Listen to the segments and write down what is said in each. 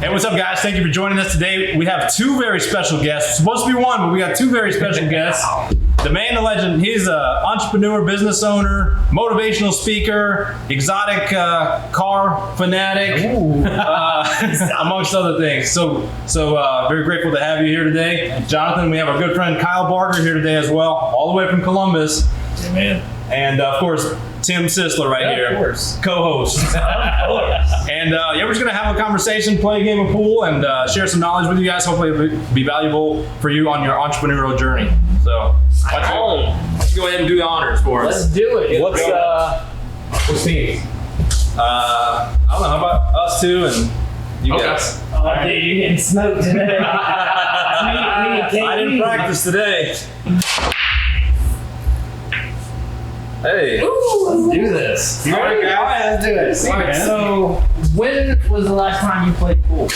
Hey, what's up, guys? Thank you for joining us today. We have two very special guests. It's supposed to be one, but we got two very special guests. The man, the legend, he's an entrepreneur, business owner, motivational speaker, exotic car fanatic, amongst other things. So very grateful to have you here today. And Jonathan, we have our good friend Kyle Barker here today as well, all the way from Columbus. Yeah, man. And of course, Tim Sisler right here, of course. co-host. Of course. And we're just gonna have a conversation, play a game of pool, and share some knowledge with you guys. Hopefully it'll be valuable for you on your entrepreneurial journey. So let's go ahead and do the honors for us. Let's do it. What's team? I don't know, how about us two and you guys? Oh, dude, you're getting smoked today. I didn't practice today. Hey. Ooh, let's do this. You ready, guys? All right, let's do it. All right, so when was the last time you played pool?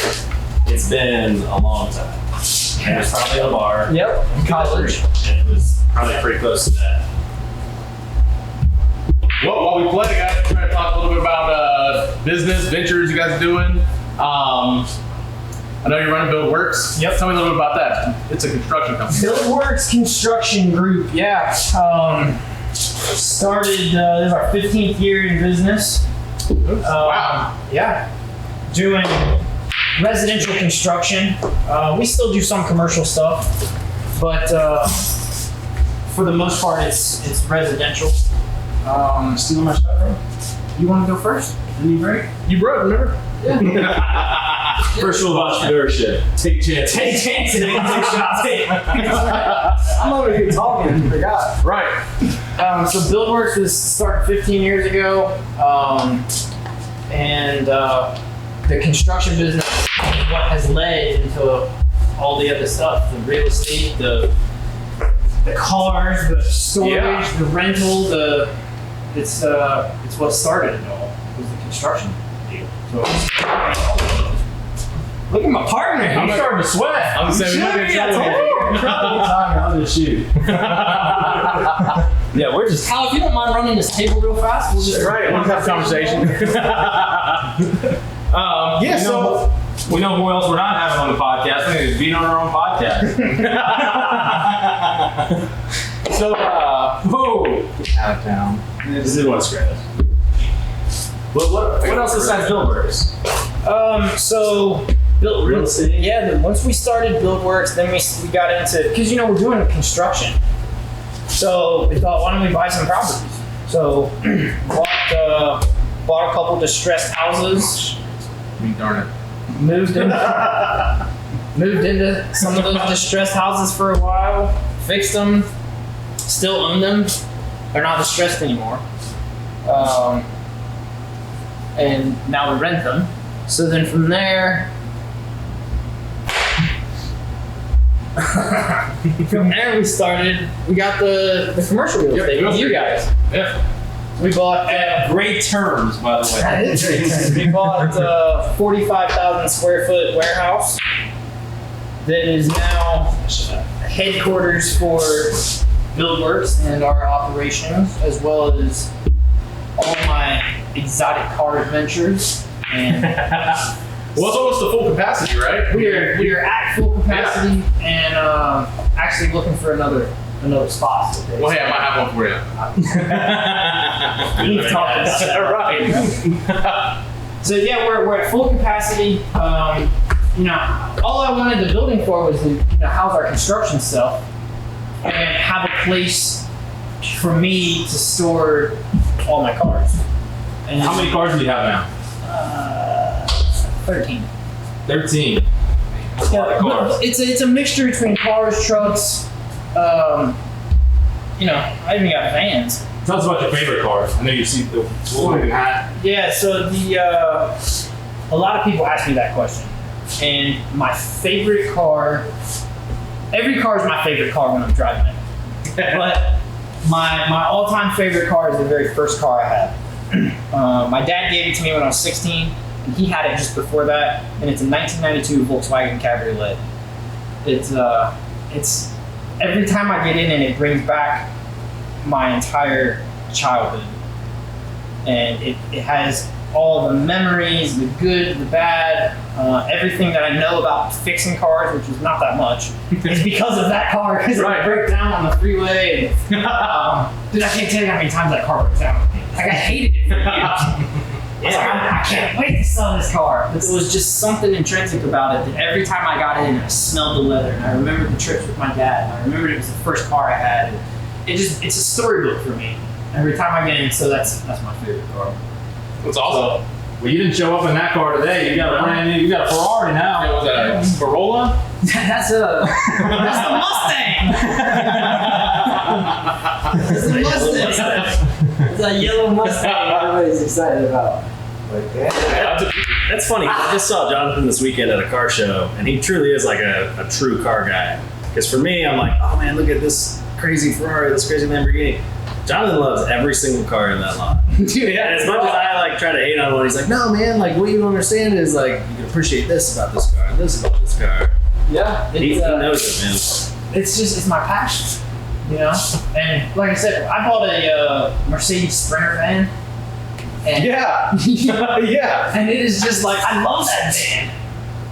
It's been a long time. It was probably at a bar. Yep. In college. And it was probably pretty close to that. Well, while we play, guys, we're going to talk a little bit about business ventures you guys are doing. I know you're running BuildWorks. Yep. Tell me a little bit about that. It's a construction company. BuildWorks Construction Group. Yeah. Started, this is our 15th year in business. Wow. Yeah. Doing residential construction. We still do some commercial stuff, but for the most part, it's residential. Stealing my shot, bro? You want to go first? Didn't you break? You broke, remember? First rule of entrepreneurship: take chances. Take chances. Take shots. I'm over here talking. I forgot. Right. So BuildWorks was started 15 years ago, and the construction business is what has led into all the other stuff: the real estate, the cars, the storage, the rental. It's what started it all. Was the construction deal. So look at my partner. I'm starting to sweat. I'm saying we might get in trouble here. I'll just shoot. Yeah, we're just. Hal, if you don't mind running this table real fast, we'll just Right, we'll have a conversation. Yeah, so We know who else we're not having on the podcast. We're going to be on our own podcast. so Whoa! Out of town. This is what's great. What else besides BuildWorks? So Real estate? Yeah, then once we started BuildWorks, then we got into, because we're doing construction. So we thought, why don't we buy some properties? So bought a couple distressed houses, darn it. moved into some of those distressed houses for a while, fixed them, still own them. They're not distressed anymore. And now we rent them. So then from there, we got the commercial real estate with you guys. Yeah. We bought Great terms, by the way. that is great. We bought a 45,000 square foot warehouse that is now headquarters for BuildWorks and our operations, as well as all my exotic car adventures. And Well, it's almost to full capacity, right? we are at full capacity and actually looking for another spot. Well, hey, I might have one for you. We've talked about that. Right. So yeah, we're at full capacity. All I wanted the building for was to house our construction stuff and have a place for me to store all my cars. And How many cars do you have now? 13. 13. That's a lot of cars. It's a mixture between cars, trucks. I even got vans. Tell us about your favorite car. I know you see the looking hat. Yeah, so a lot of people ask me that question. And my favorite car, every car is my favorite car when I'm driving it. But my all-time favorite car is the very first car I had. My dad gave it to me when I was 16, and he had it just before that, and it's a 1992 Volkswagen Cabriolet. It's every time I get in it, it brings back my entire childhood. And it has all the memories, the good, the bad, everything that I know about fixing cars, which is not that much, is because of that car, because it would break down on the freeway. And, dude, I can't tell you how many times that car broke down. Like, I hated it for years. I was like, I can't wait to sell this car. But there was just something intrinsic about it that every time I got in, I smelled the leather. And I remembered the trips with my dad. And I remembered it was the first car I had. And it's a storybook for me every time I get in. So that's my favorite car. That's awesome. Well, you didn't show up in that car today. You got a brand new. You got a Ferrari now. It was a Corolla. That's the Mustang. It's the Mustang. It's a yellow Mustang. Everybody's excited about. That's funny. I just saw Jonathan this weekend at a car show, and he truly is like a true car guy. Because for me, I'm like, oh man, look at this crazy Ferrari, this crazy Lamborghini. Jonathan loves every single car in that lot. Dude, yeah. And as much as I like try to hate on one, he's like, no man, like what you don't understand is like you can appreciate this about this car and this about this car. Yeah. He knows it, man. It's my passion, you know. And like I said, I bought a Mercedes Sprinter van. And Yeah. Yeah. And it is just like, I love that van.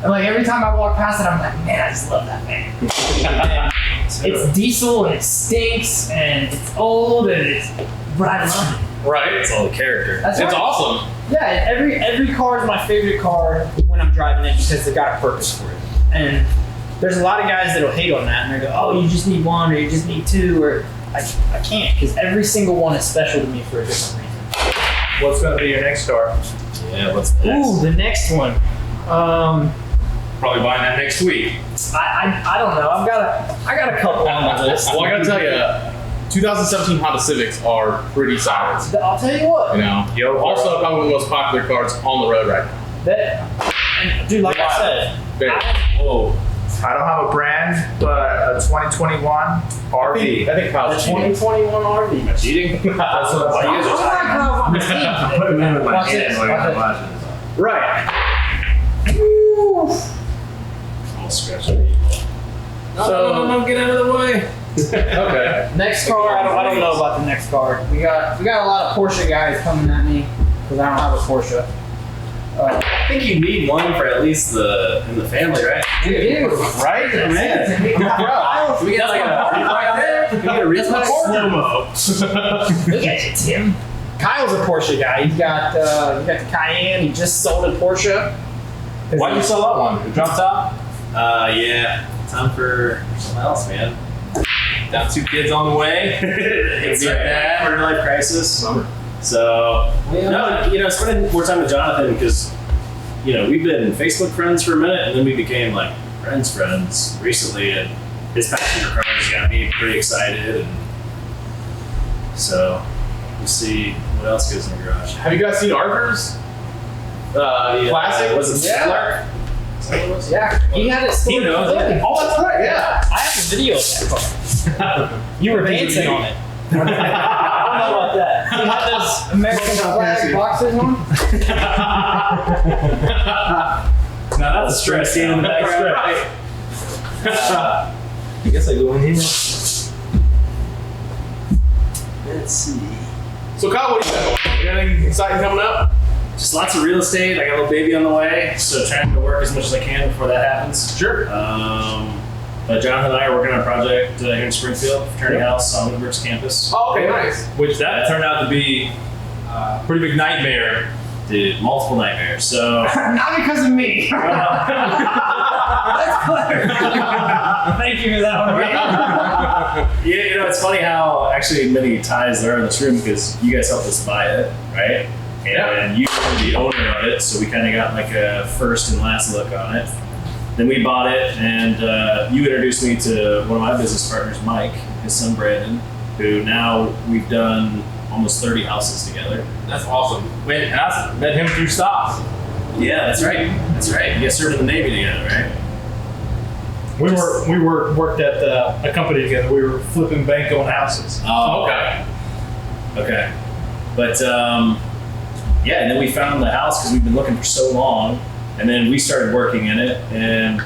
And like every time I walk past it, I'm like, man, I just love that van. And it's diesel and it stinks and it's old but I love it. Right. It's all the character. That's It's right. awesome. Yeah, every car is my favorite car when I'm driving it because they got a purpose for it. And there's a lot of guys that'll hate on that and they go, oh, you just need one or you just need two, or I can't, because every single one is special to me for a different reason. What's going to be your next car? Yeah, what's the next? Ooh, the next one. Probably buying that next week. I don't know. I got a couple on my list. Well, I gotta tell you, 2017 Honda Civics are pretty solid. I'll tell you what. You know, also probably one of the most popular cars on the road right now. And dude, like I said, Very. Whoa. I don't have a brand, but a 2021 RV. I think the Kyle's cheating. 2021 RV. Cheating? That's what Why you guys are talking? I'm putting them in my Watch hand this, while watch I'm this. watching this. Right. I'll scratch it. No, get out of the way. Okay. Next car, I don't know about the next car. We got a lot of Porsche guys coming at me because I don't have a Porsche. I think you need one for at least in the family, right? We do. Right? Man. Bro, We get like we get a real slow-mo. look at you, Tim. Kyle's a Porsche guy. He's got the Cayenne. He just sold a Porsche. Why'd you sell that one? The drop top? Yeah. Time for something else, man. Got 2 kids on the way. It's Be a like dad. quarter life crisis. So, no, spending more time with Jonathan because, we've been Facebook friends for a minute and then we became like friends recently, and his passion for cars got me pretty excited, and so we'll see what else goes in the garage. Have you guys seen Arthur's? Classic? Was it Yeah. Slark? Yeah, he had it stored. He knows it. Oh, that's right, yeah. I have a video of that car. You were dancing on it. I don't know about that. He had those American flag boxers on. Now that's a stress. Scene in the background. Right. I guess I go in here. Let's see. So, Kyle, what do you got? You got anything exciting coming up? Just lots of real estate. I got a little baby on the way, so trying to work as much as I can before that happens. Sure. But Jonathan and I are working on a project here in Springfield, fraternity house on Woodbridge campus. Oh, okay, nice. Which that turned out to be a pretty big nightmare. Dude, multiple nightmares. So Not because of me. That's clever. Thank you for that one. yeah, it's funny how actually many ties there are in this room because you guys helped us buy it, right? And you were the owner of it, so we kind of got like a first and last look on it. Then we bought it, and you introduced me to one of my business partners, Mike, his son Brandon, who now we've done almost 30 houses together. That's awesome. Wait, and I met him through Stops. Yeah, that's right. That's right. You guys served in the Navy together, right? We worked at a company together. We were flipping bank on houses. Oh, Okay. But yeah, and then we found the house because we've been looking for so long, and then we started working in it, and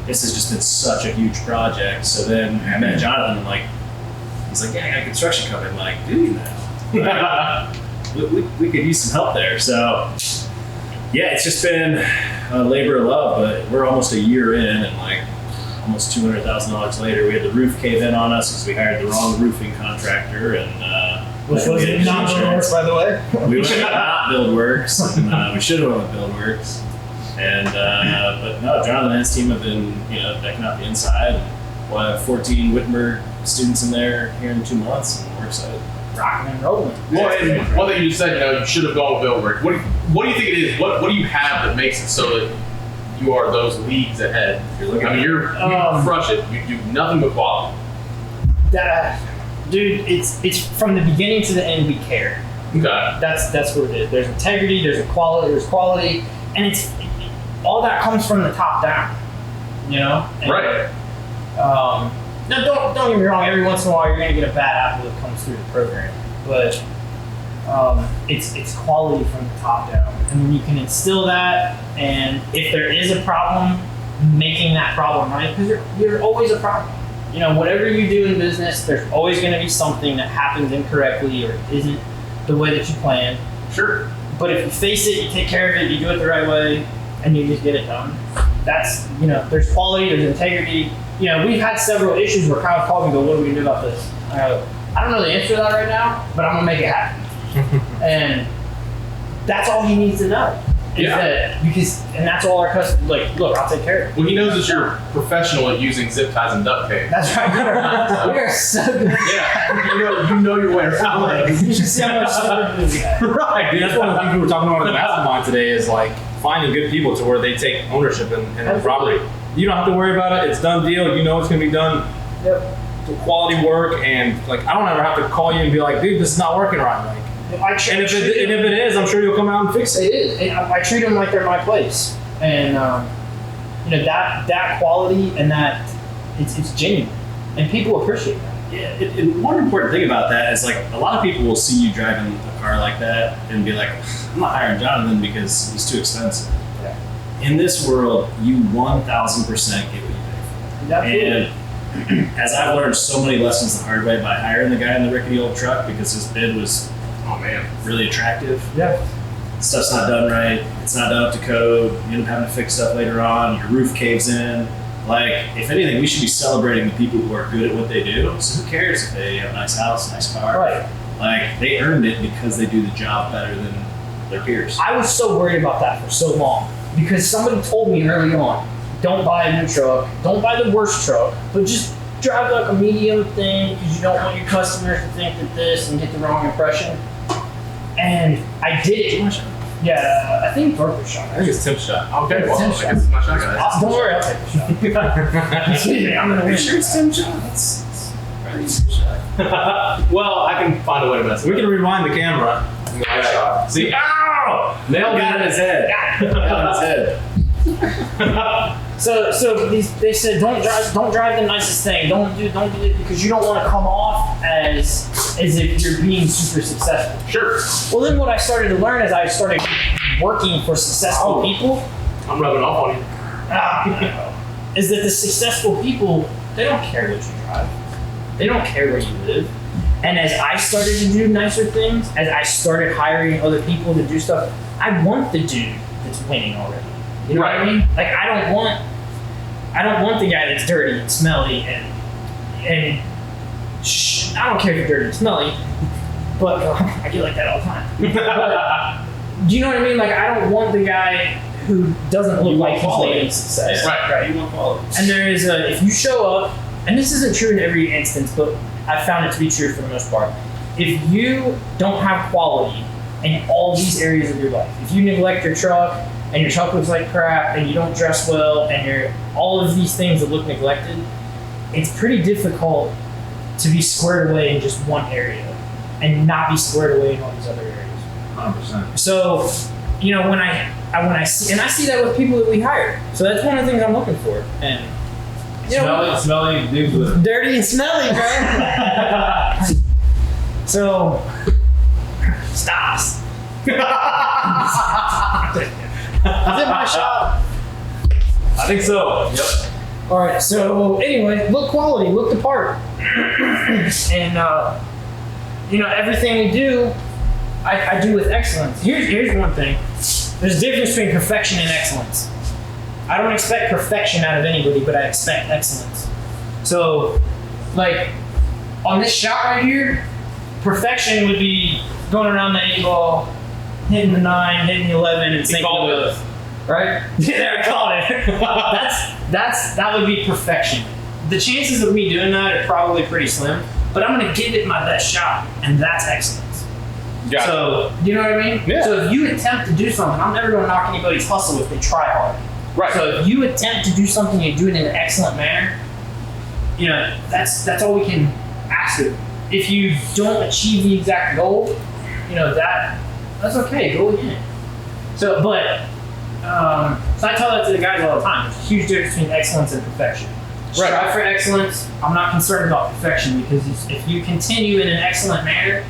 this has just been such a huge project. So then I met Jonathan, and he's like, yeah, I got a construction company. I'm like, do you now? we could use some help there. So yeah, it's just been a labor of love, but we're almost a year in, and like almost $200,000 later, we had the roof cave in on us because we hired the wrong roofing contractor, and Which was not Buildworks, by the way. we went with not Buildworks, and we should have went with Buildworks. And but no, John and his team have been decking out the inside. We'll have 14 Wittenberg students in there here in 2 months, and we're excited. Rocking and rolling. Well, and one thing you just said, you should have gone with Buildworks. What do you think it is? What do you have that makes it so that you are those leagues ahead? You crush it. You do nothing but quality. Dude, it's from the beginning to the end we care. Okay. That's what it is. There's integrity, there's quality, and it's all that comes from the top down. And, Right. Now don't get me wrong. Every once in a while, you're gonna get a bad apple that comes through the program, but it's quality from the top down. And when you can instill that, and if there is a problem, making that problem right, because you're always a problem. Whatever you do in business, there's always going to be something that happens incorrectly or isn't the way that you planned. Sure. But if you face it, you take care of it, you do it the right way, and you just get it done. That's, there's quality, there's integrity. We've had several issues where Kyle called me and go, what are we going to do about this? I go, I don't know the answer to that right now, but I'm going to make it happen. And that's all he needs to know. And that's all our customers, look, I'll take care of it. Well, he knows that you're professional at using zip ties and duct tape. That's right. We are so good. Yeah. You know your way around. You should see how much stuff we have. Right. Dude, that's one of the things we were talking about in the mastermind today is like finding good people to where they take ownership in the property. You don't have to worry about it. It's done deal. It's going to be done. Yep. Quality work, and I don't ever have to call you and be like, dude, this is not working right. And if it is, I'm sure you'll come out and fix it. It is. And I treat them like they're my place, and that quality and that it's genuine, and people appreciate that. Yeah, and one important thing about that is like a lot of people will see you driving a car like that and be like, I'm not hiring Jonathan because he's too expensive. Yeah. In this world, you 1,000% get what you pay for. Absolutely. And as I've learned so many lessons the hard way by hiring the guy in the rickety old truck because his bid was really attractive. Yeah. Stuff's not done right. It's not done up to code. You end up having to fix stuff later on. Your roof caves in. If anything, we should be celebrating the people who are good at what they do. So who cares if they have a nice house, nice car? Right. They earned it because they do the job better than their peers. I was so worried about that for so long because somebody told me early on, don't buy a new truck, don't buy the worst truck, but just drive like a medium thing because you don't want your customers to think that this and get the wrong impression. And I did it. Yeah, I think Parker shot. I think it's Tim's shot. Okay, well, I Tim guess it's my shot, guys. Don't worry, I'll take the shot. I'm gonna win. Sure, it's Tim John. That's probably easy shot. Well, I can find a way to mess it We can rewind the camera. Nice shot. See, Ow! Nail got in his head. Nail in his head. So they said don't drive the nicest thing. Don't do it because you don't want to come off as if you're being super successful. Sure. Well, then what I started to learn as I started working for successful people I'm rubbing off on you. is that the successful people, they don't care what you drive. They don't care where you live. And as I started to do nicer things, as I started hiring other people to do stuff, I want the dude that's winning already. You know what I mean? Like I don't want the guy that's dirty and smelly and I don't care if you're dirty and smelly, but I get like that all the time. But, do you know what I mean? Like I don't want the guy who doesn't look like he's leading success. Yeah. Right. You want quality. And there is if you show up, and this isn't true in every instance, but I found it to be true for the most part. If you don't have quality in all these areas of your life, if you neglect your truck and your truck looks like crap and you don't dress well and you're all of these things that look neglected, it's pretty difficult to be squared away in just one area and not be squared away in all these other areas. 100%. So, when I see that with people that we hire. So that's one of the things I'm looking for. And Smelly dudes with dirty and smelly, bro. So, stops. Is it my shot? I think so. Yep. All right. So anyway, look quality, look the part, and everything we do, I do with excellence. Here's one thing. There's a difference between perfection and excellence. I don't expect perfection out of anybody, but I expect excellence. So, like, on this shot right here, perfection would be going around the 8 ball, hitting the 9, hitting the 11, and sinking the both. Right? Yeah, there, I called it. That would be perfection. The chances of me doing that are probably pretty slim, but I'm going to give it my best shot, and that's excellence. Got So, you know what I mean? Yeah. So if you attempt to do something, I'm never going to knock anybody's hustle if they try hard. Right. So if you attempt to do something and do it in an excellent manner, you know, that's all we can ask of. If you don't achieve the exact goal, you know, that's okay, go again. So, so I tell that to the guys all the time. There's a huge difference between excellence and perfection. Right. Strive for excellence. I'm not concerned about perfection because if you continue in an excellent manner,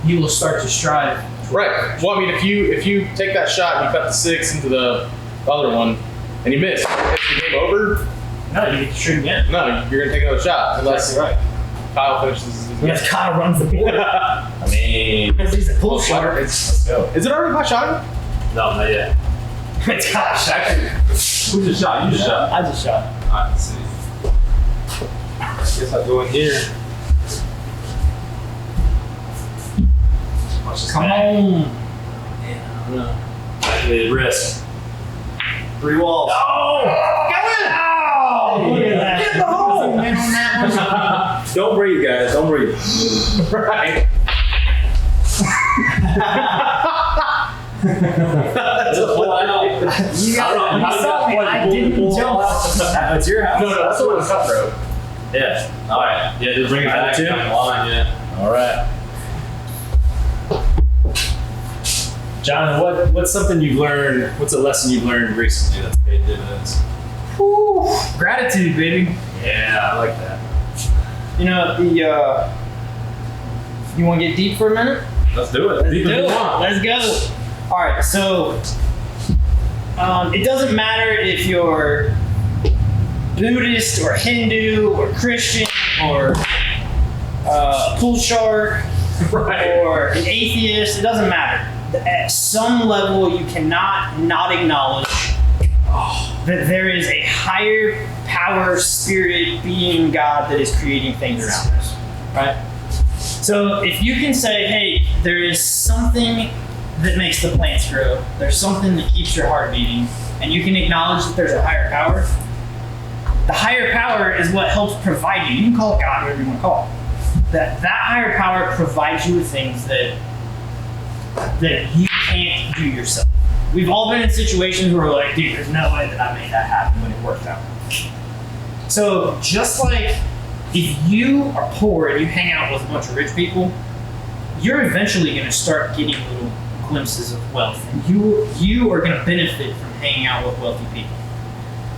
you will start to strive. Right. Well, I mean, if you take that shot and you cut the 6 into the other one and you miss, is the game over? No, you get to shoot again. No, you're gonna take another shot unless That's right. Kyle finishes his Because Kyle runs the board. I mean, Because he's a pull shooter. let's go. Is it already my shot? No, not yet. It's Kyle's shot. Who just shot? You just shot. I just shot. Alright, let's see. Guess I'll go in here. Watch this Come back. on. Yeah, I don't know. Calculated risk. 3 walls. Oh! Go in! Oh! Look at that. Get the hole! On that one. Don't breathe, guys. Don't breathe. Right. That's a full out. You saw me. I didn't jump. That's your house. No, that's the one with cutthroat. Yeah. All right. Yeah, just bring it back to the line. Yeah. All right. John, what's something you've learned? What's a lesson you've learned recently that's paid dividends? Whew. Gratitude, baby. Yeah, I like that. You know, you want to get deep for a minute? Let's do it. Let's do it. Let's go. All right, so it doesn't matter if you're Buddhist or Hindu or Christian or pool shark or an atheist. It doesn't matter. At some level, you cannot not acknowledge that there is a higher power, spirit, being, God that is creating things around us, right? So if you can say, hey, there is something that makes the plants grow, there's something that keeps your heart beating, and you can acknowledge that there's a higher power, the higher power is what helps provide you. You can call it God, whatever you want to call it. That higher power provides you with things that you can't do yourself. We've all been in situations where we're like, dude, there's no way that I made that happen when it worked out. So just like if you are poor and you hang out with a bunch of rich people, you're eventually going to start getting little glimpses of wealth, and you are going to benefit from hanging out with wealthy people.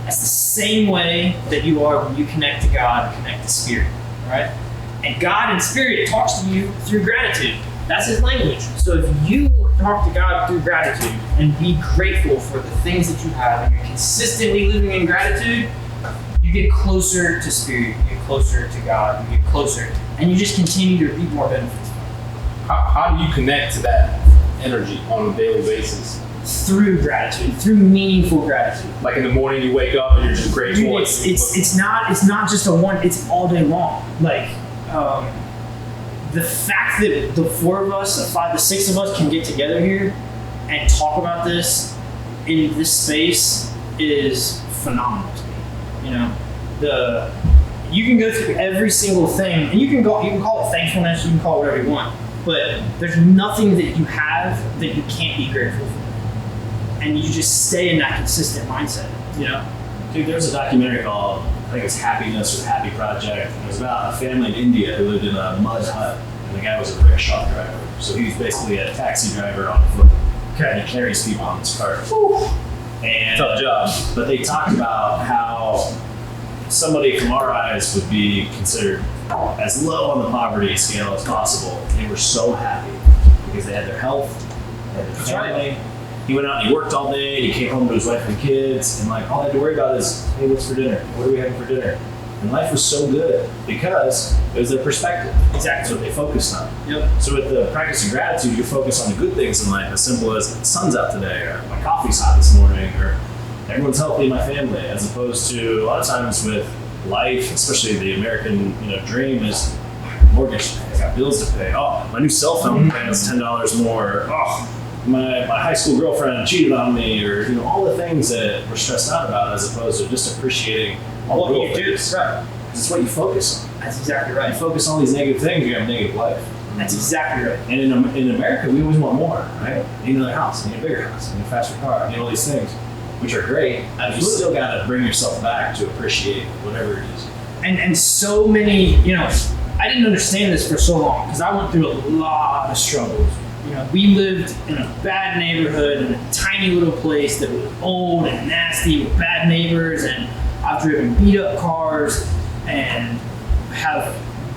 That's the same way that you are when you connect to God and connect to Spirit, right? And God and Spirit talks to you through gratitude. That's His language. So if you talk to God through gratitude and be grateful for the things that you have, and you're consistently living in gratitude, you get closer to Spirit, you get closer to God, you get closer, and you just continue to reap more benefits. How do you connect to that energy on a daily basis? Through gratitude, through meaningful gratitude. Like in the morning, you wake up and you're just grateful. Dude, it's not just a one. It's all day long. Like the fact that the 4 of us, the 5, the 6 of us, can get together here and talk about this in this space is phenomenal to me. You know, you can go through every single thing, and you can call it thankfulness. You can call it whatever you want. But there's nothing that you have that you can't be grateful for. And you just stay in that consistent mindset, you know? Dude, there's a documentary called, I think it's Happiness or The Happy Project. And it was about a family in India who lived in a mud hut. And the guy was a rickshaw driver. So he's basically a taxi driver on foot. Okay. And he carries people on his cart. And, Tough job. But they talked about how somebody from our eyes would be considered as low on the poverty scale as possible. They were so happy because they had their health, they had their family. He went out and he worked all day, and he came home to his wife and kids, and like all I had to worry about is, hey, what's for dinner? What are we having for dinner? And life was so good because it was their perspective. Exactly. That's what they focused on. Yep. So with the practice of gratitude, you focus on the good things in life, as simple as the sun's out today, or my coffee's hot this morning, or everyone's healthy in my family, as opposed to a lot of times with life, especially the American dream, is mortgage, I got bills to pay. Oh, my new cell phone plan is $10 more. Oh, my high school girlfriend cheated on me, or all the things that we're stressed out about, as opposed to just appreciating all the little things. Right. It's what you focus on. That's exactly You right. focus on all these negative things, you have a negative life. That's exactly right. And in America, we always want more, right? I need another house, I need a bigger house, I need a faster car, I need all these things, which are great. But you still got to bring yourself back to appreciate whatever it is. And so many, I didn't understand this for so long because I went through a lot of struggles. We lived in a bad neighborhood in a tiny little place that was old and nasty with bad neighbors, and I've driven beat up cars and have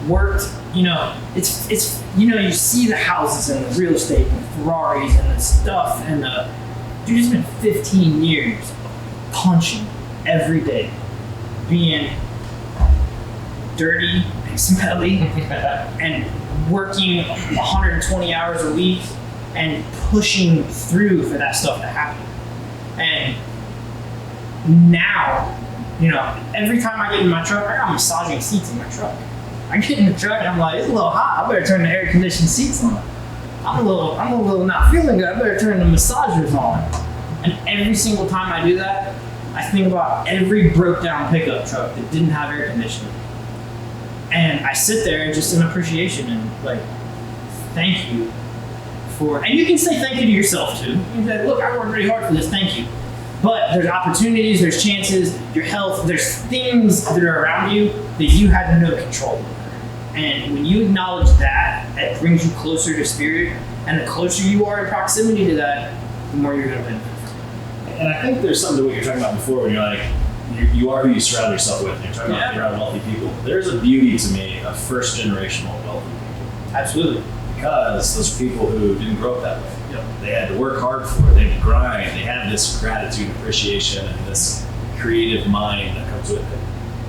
worked. It's you see the houses and the real estate and the Ferraris and the stuff and dude, it's been 15 years of punching every day, being dirty and smelly and working 120 hours a week and pushing through for that stuff to happen. And now, every time I get in my truck, I got massaging seats in my truck. I get in the truck and I'm like, it's a little hot. I better turn the air conditioned seats on. I'm a little not feeling good. I better turn the massagers on. And every single time I do that, I think about every broke down pickup truck that didn't have air conditioning. And I sit there just in appreciation and like, thank you for, and you can say thank you to yourself too. You can say, look, I worked really hard for this, thank you. But there's opportunities, there's chances, your health, there's things that are around you that you had no control over. And when you acknowledge that, it brings you closer to spirit. And the closer you are in proximity to that, the more you're going to benefit. And I think there's something to what you're talking about before when you're like, you are who you surround yourself with. And you're talking about being around wealthy people. There's a beauty to me of first generational wealthy people. Absolutely. Because those are people who didn't grow up that way. Yep. They had to work hard for it. They had to grind. They had this gratitude, appreciation, and this creative mind that comes with it.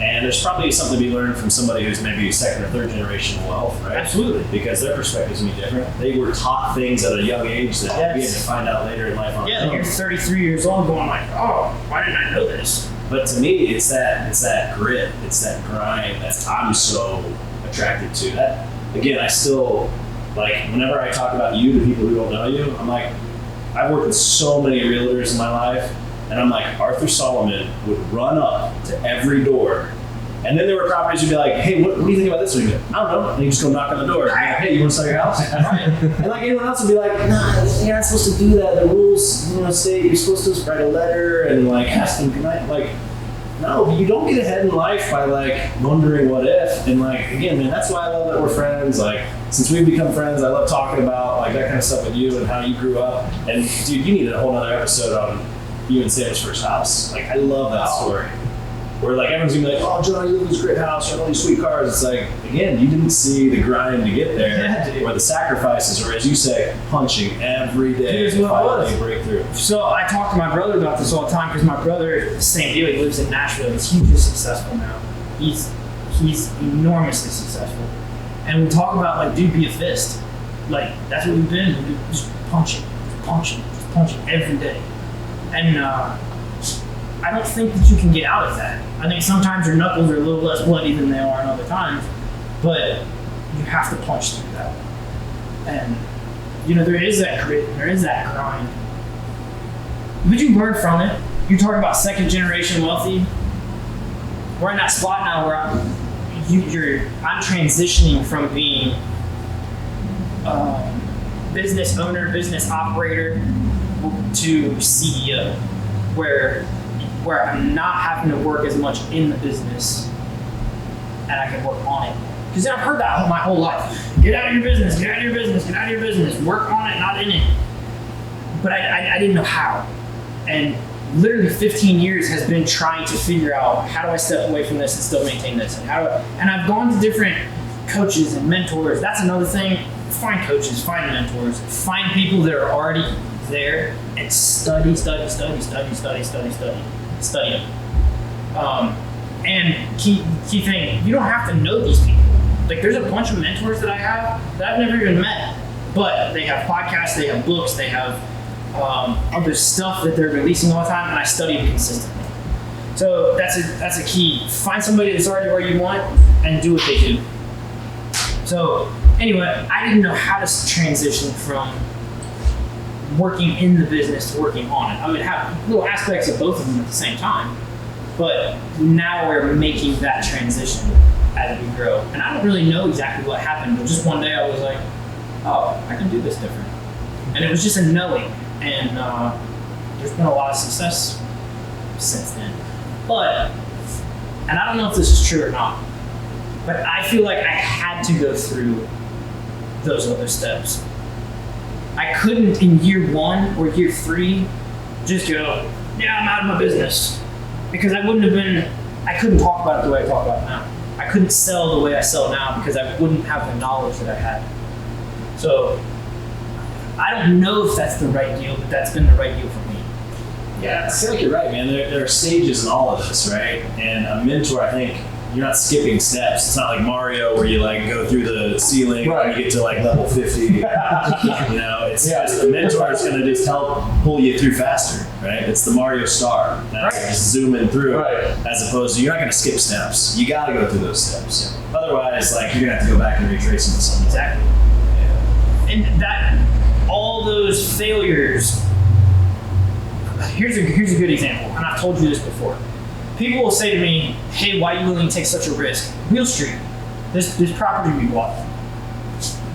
And there's probably something to be learned from somebody who's maybe second or third generation wealth, right? Absolutely. Because their perspectives may be different. They were taught things at a young age that we had to find out later in life on Yeah, our own. you're 33 years old going like, oh, why didn't I know this? But to me, it's that grit, it's that grind that I'm so attracted to. That again, I still like whenever I talk about you to people who don't know you, I'm like, I've worked with so many realtors in my life, and I'm like, Arthur Solomon would run up to every door. And then there were properties who'd be like, hey, what do you think about this one? He'd be like, I don't know. And you just go knock on the door. And be like, hey, you want to sell your house? And like anyone else would be like, nah, you're not supposed to do that. The rules, state you're supposed to just write a letter and like ask them, can I, like, no, you don't get ahead in life by like wondering what if. And like, again, man, that's why I love that we're friends. Like, since we've become friends, I love talking about like that kind of stuff with you and how you grew up. And dude, you need a whole other episode on you and Sam's first house. Like, I love that story. Where like everyone's gonna be like, oh, John, you live in this great house, you have all these sweet cars. It's like, again, you didn't see the grind to get there, or the sacrifices, or as you say, punching every day Here's to what it was. finally break through. So I talk to my brother about this all the time because my brother, same deal, he lives in Nashville. He's hugely successful now. He's enormously successful. And we talk about like, dude, be a fist. Like, that's what we've been. We just punching every day. And I don't think that you can get out of that. I think sometimes your knuckles are a little less bloody than they are in other times, but you have to punch through that. And there is that grit, there is that grind. But you learn from it. You're talking about second generation wealthy. We're in that spot now where I'm transitioning from being business owner, business operator to CEO, where I'm not having to work as much in the business and I can work on it. Because I've heard that my whole life. Get out of your business, get out of your business, get out of your business. Work on it, not in it. But I didn't know how. And literally 15 years has been trying to figure out, how do I step away from this and still maintain this? And I've gone to different coaches and mentors. That's another thing. Find coaches, find mentors, find people that are already there and study them. And key thing, you don't have to know these people. Like, there's a bunch of mentors that I have that I've never even met, but they have podcasts, they have books, they have other stuff that they're releasing all the time, and I study them consistently. So that's a key. Find somebody that's already where you want and do what they do. So anyway, I didn't know how to transition from working in the business to working on it. I would have little aspects of both of them at the same time, but now we're making that transition as we grow. And I don't really know exactly what happened, but just one day I was like, oh, I can do this different. And it was just a knowing. And there's been a lot of success since then. But, and I don't know if this is true or not, but I feel like I had to go through those other steps. I couldn't in year 1 or year 3 just go, yeah, I'm out of my business. Because I couldn't talk about it the way I talk about it now. I couldn't sell the way I sell now because I wouldn't have the knowledge that I had. So I don't know if that's the right deal, but that's been the right deal for me. Yeah, I feel like you're right, man. There are stages in all of this, right? And a mentor, I think, you're not skipping steps. It's not like Mario where you like go through the ceiling and you get to like level 50. You know, it's just a mentor is going to just help pull you through faster, right? It's the Mario star. That's just zooming through, as opposed to you're not going to skip steps. You got to go through those steps. Otherwise, like you're going to have to go back and retrace them to something. Exactly. Yeah. And that, all those failures. Here's a good example, and I've told you this before. People will say to me, hey, why are you willing to take such a risk? Wheel Street, this property we bought.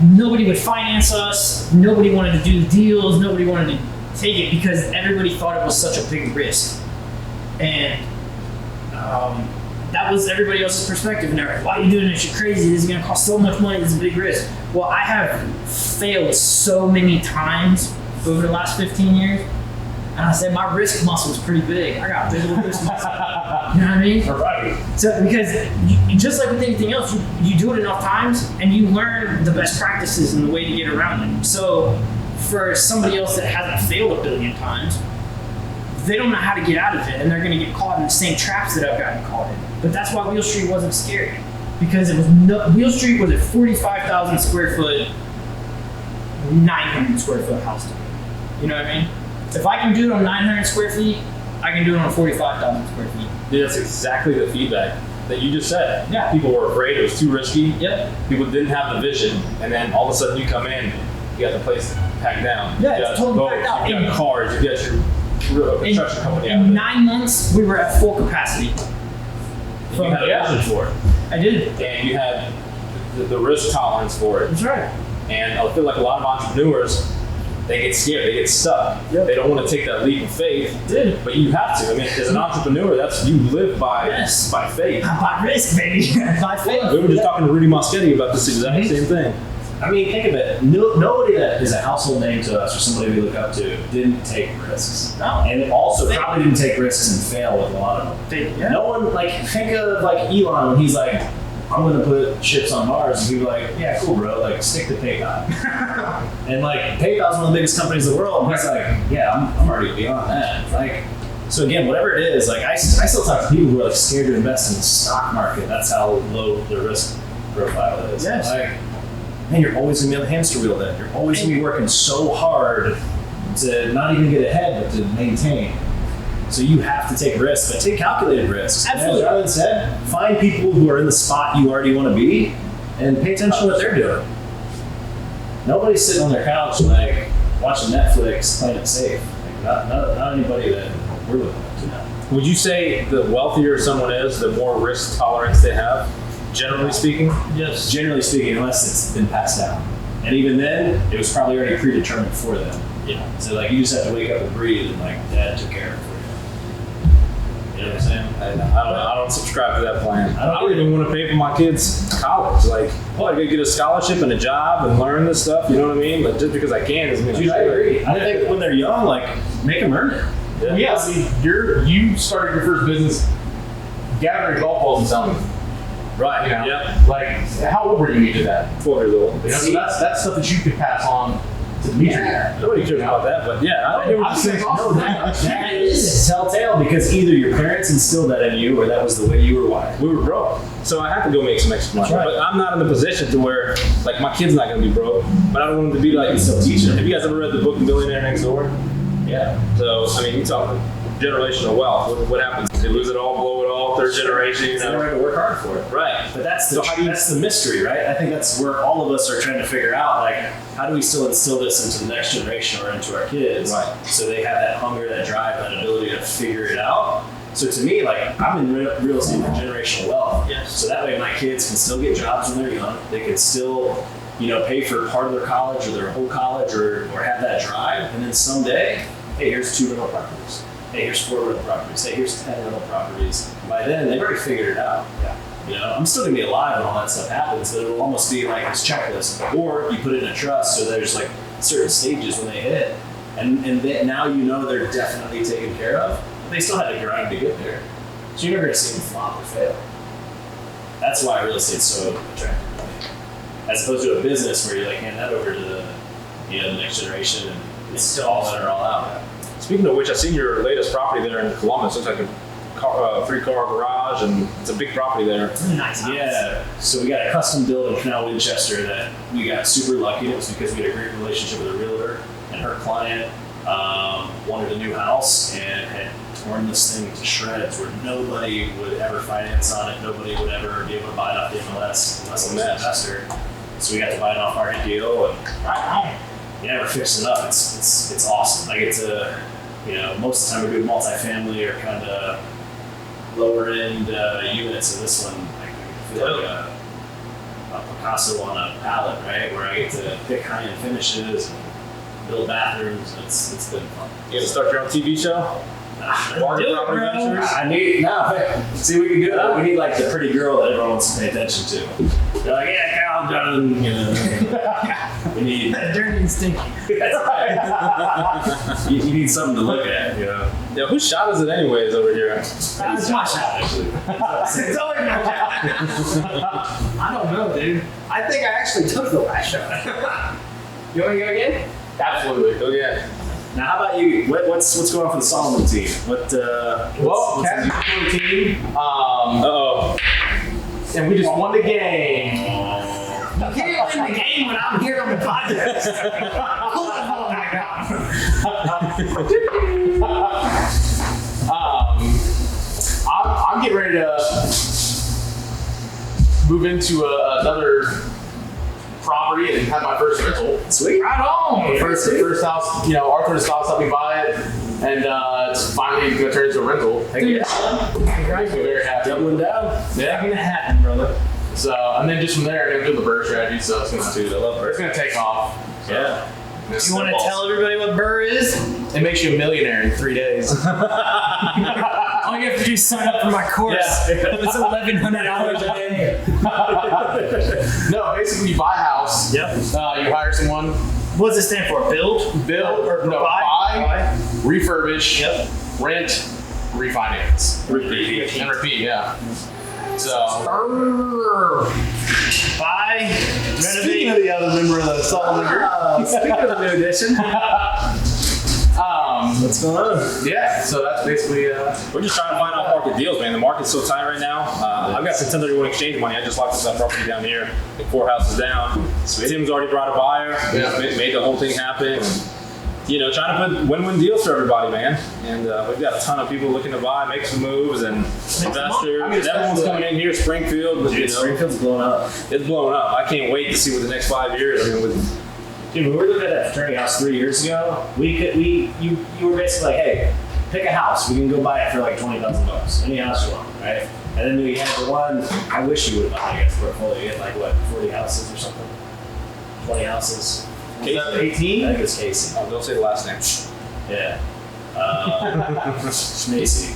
Nobody would finance us. Nobody wanted to do the deals. Nobody wanted to take it because everybody thought it was such a big risk. And that was everybody else's perspective. And they're like, why are you doing this? You're crazy. This is going to cost so much money. This is a big risk. Well, I have failed so many times over the last 15 years. And I said, my risk muscle is pretty big. I got big old risk muscle. You know what I mean? Right. So, because you, just like with anything else, you do it enough times and you learn the best practices and the way to get around it. So for somebody else that hasn't failed a billion times, they don't know how to get out of it and they're going to get caught in the same traps that I've gotten caught in. But that's why Wheel Street wasn't scary. Because it was Wheel Street was a 45,000 square foot, 900 square foot house to me. You know what I mean? If I can do it on 900 square feet, I can do it on 45,000 square feet. Dude, that's exactly the feedback that you just said. Yeah. People were afraid it was too risky. Yep. People didn't have the vision, and then all of a sudden you come in, you got the place packed down. Yeah, you it's got totally boats, packed out. You got cars, you got your construction company out In there. 9 months, we were at full capacity. You had a vision for it, I did. and you had the risk tolerance for it. That's right. And I feel like a lot of entrepreneurs, they get scared, they get stuck. Yep. They don't want to take that leap of faith. Did. But you have to. I mean, as an entrepreneur, that's you live by Yes. by faith. By risk, baby. By faith. We were just talking to Rudy Moschetti about this exact same thing. I mean, think of it. Nobody that is a household name to us or somebody we look up to didn't take risks. No. And also probably didn't take risks and fail with a lot of them. Yeah. No one, like, think of like Elon when he's like, I'm going to put ships on Mars. And people are like, yeah, cool, bro. Like, stick to PayPal. And like, PayPal's one of the biggest companies in the world. And he's like, yeah, I'm already beyond that. Like, so again, whatever it is, like, I still talk to people who are like scared to invest in the stock market. That's how low the risk profile is. Yes. Like, man, you're always going to be on the hamster wheel then. You're always going to be working so hard to not even get ahead, but to maintain. So you have to take risks, but take calculated risks. Absolutely. As Arlen said, find people who are in the spot you already want to be and pay attention to what they're doing. Nobody's sitting on their couch like watching Netflix, playing it safe. Like, not anybody that we're looking up to now. Would you say the wealthier someone is, the more risk tolerance they have, generally speaking? Yes. Generally speaking, unless it's been passed down. And even then, it was probably already predetermined for them. Yeah. So like you just have to wake up and breathe and like Dad took care of it for you. You know what I'm saying? I don't subscribe to that plan. I don't even want to pay for my kids' college. Like, well, I gotta get a scholarship and a job and learn this stuff. You know what I mean? But just because I can doesn't mean Dude, I agree. I think when they're young, like make them earn it. Well, yeah, I mean, you started your first business gathering golf balls and selling them. Right. You know? Yep. Like, how old were you when you did that? 12 years old. You know, so that's stuff that you could pass on Nobody cares about that, but yeah, I hear what you're saying. No, that is telltale because either your parents instilled that in you or that was the way you were wired. We were broke, so I had to go make some extra money. That's right. But I'm not in the position to where, like, my kid's not gonna be broke, but I don't want him to be like. still teach him. Have you guys ever read the book Millionaire Next Door? Yeah. So I mean, you talk generational wealth. What happens? They lose it all, blow it all, third generation. You They know? never had to work hard for it. Right. But that's the So how do you- that's the mystery, right? I think that's where all of us are trying to figure out, like, how do we still instill this into the next generation or into our kids, Right. so they have that hunger, that drive, that ability to figure it out. So to me, like, I'm in real estate for generational wealth. Yes. So that way my kids can still get jobs when they're young. They can still, pay for part of their college or their whole college or have that drive. And then someday, hey, here's 2 rental properties. Hey, here's 4 rental properties. Hey, here's 10 rental properties. By then, they've already figured it out. Yeah. I'm still gonna be alive when all that stuff happens, but it'll almost be like this checklist. Or you put it in a trust, so there's like certain stages when they hit, and then now they're definitely taken care of. But they still had to grind to get there, so you're never gonna see them flop or fail. That's why real estate's so attractive to me, as opposed to a business where you like hand that over to the next generation and it's still all in or all out. Speaking of which, I seen your latest property there in Columbus. Looks like a 3-car garage, and it's a big property there. Nice. Yeah, so we got a custom build in Canal Winchester that we got super lucky. It was because we had a great relationship with a realtor, and her client wanted a new house and had torn this thing to shreds where nobody would ever finance on it. Nobody would ever be able to buy it off the MLS unless it was an investor. So we got to buy it off our deal, and we're fixing it up. It's awesome. I get to, most of the time we do multifamily or kind of lower end units, and this one I feel like a Picasso on a pallet, right? Where I get to pick high end finishes and build bathrooms. It's been fun. You gonna start your own TV show? Market Do it, Property bro. Ventures? I need see, we can do that. We need like the pretty girl that everyone wants to pay attention to. They're like, yeah, Kyle, I'm done. We need Dirty and stinky. you need something to look at, Yeah, whose shot is it anyways over here? It's my shot. Actually, It's always my shot. I don't know, dude. I think I actually took the last shot. You want to go again? Absolutely. Oh yeah. now how about you? What's going on for the Solomon team? Well, Cat's a good team. Uh-oh. And we just won the game. You can't win the game when I'm here on the podcast. Oh my god. I'm getting ready to move into another property and have my first rental. Sweet. Right on. First house, Arthur just helped me buy it, and it's finally going to turn into a rental. Heck yeah. Makes me very happy. Doubling down. Yeah, gonna happen, brother. So, and then just from there, I'm going to do the bird strategy. So it's going Dude, I love it's going to take off. So, Yeah. it's You want to snowballs. tell everybody what burr is? It makes you a millionaire in 3 days. All you have to do is sign up for my course. Yeah. It's $1,100 a day. No, basically you buy a house. Yep. You hire someone, What does it stand for? Build? build, buy, refurbish, rent, refinance, Repeat. and repeat. Yeah. So. Buy, Speaking renovate. of the other member of the Solomon group, Speaking of the new edition, what's going on? Yeah, so that's basically We're just trying to find out market deals, man. The market's so tight right now. I've got some 1031 exchange money. I just locked up that property down here, like 4 houses down. Tim's already brought a buyer. Yeah. Made the whole thing happen. Trying to put win-win deals for everybody, man. And we've got a ton of people looking to buy, make some moves, and investors. I mean, Everyone's coming in here. Springfield, but, Springfield's blowing up. it's blowing up. I can't wait to see what the next 5 years. I mean, with Dude, when we were looking at that fraternity house 3 years ago, you were basically like, hey, pick a house. We can go buy it for like $20,000. Any house you want, right? And then we had the one. I wish you would have bought a portfolio. You had like what, 40 houses or something? 20 houses. Casey? Was that 18? I think it was Casey. oh, don't say the last name. Yeah. Schmacy.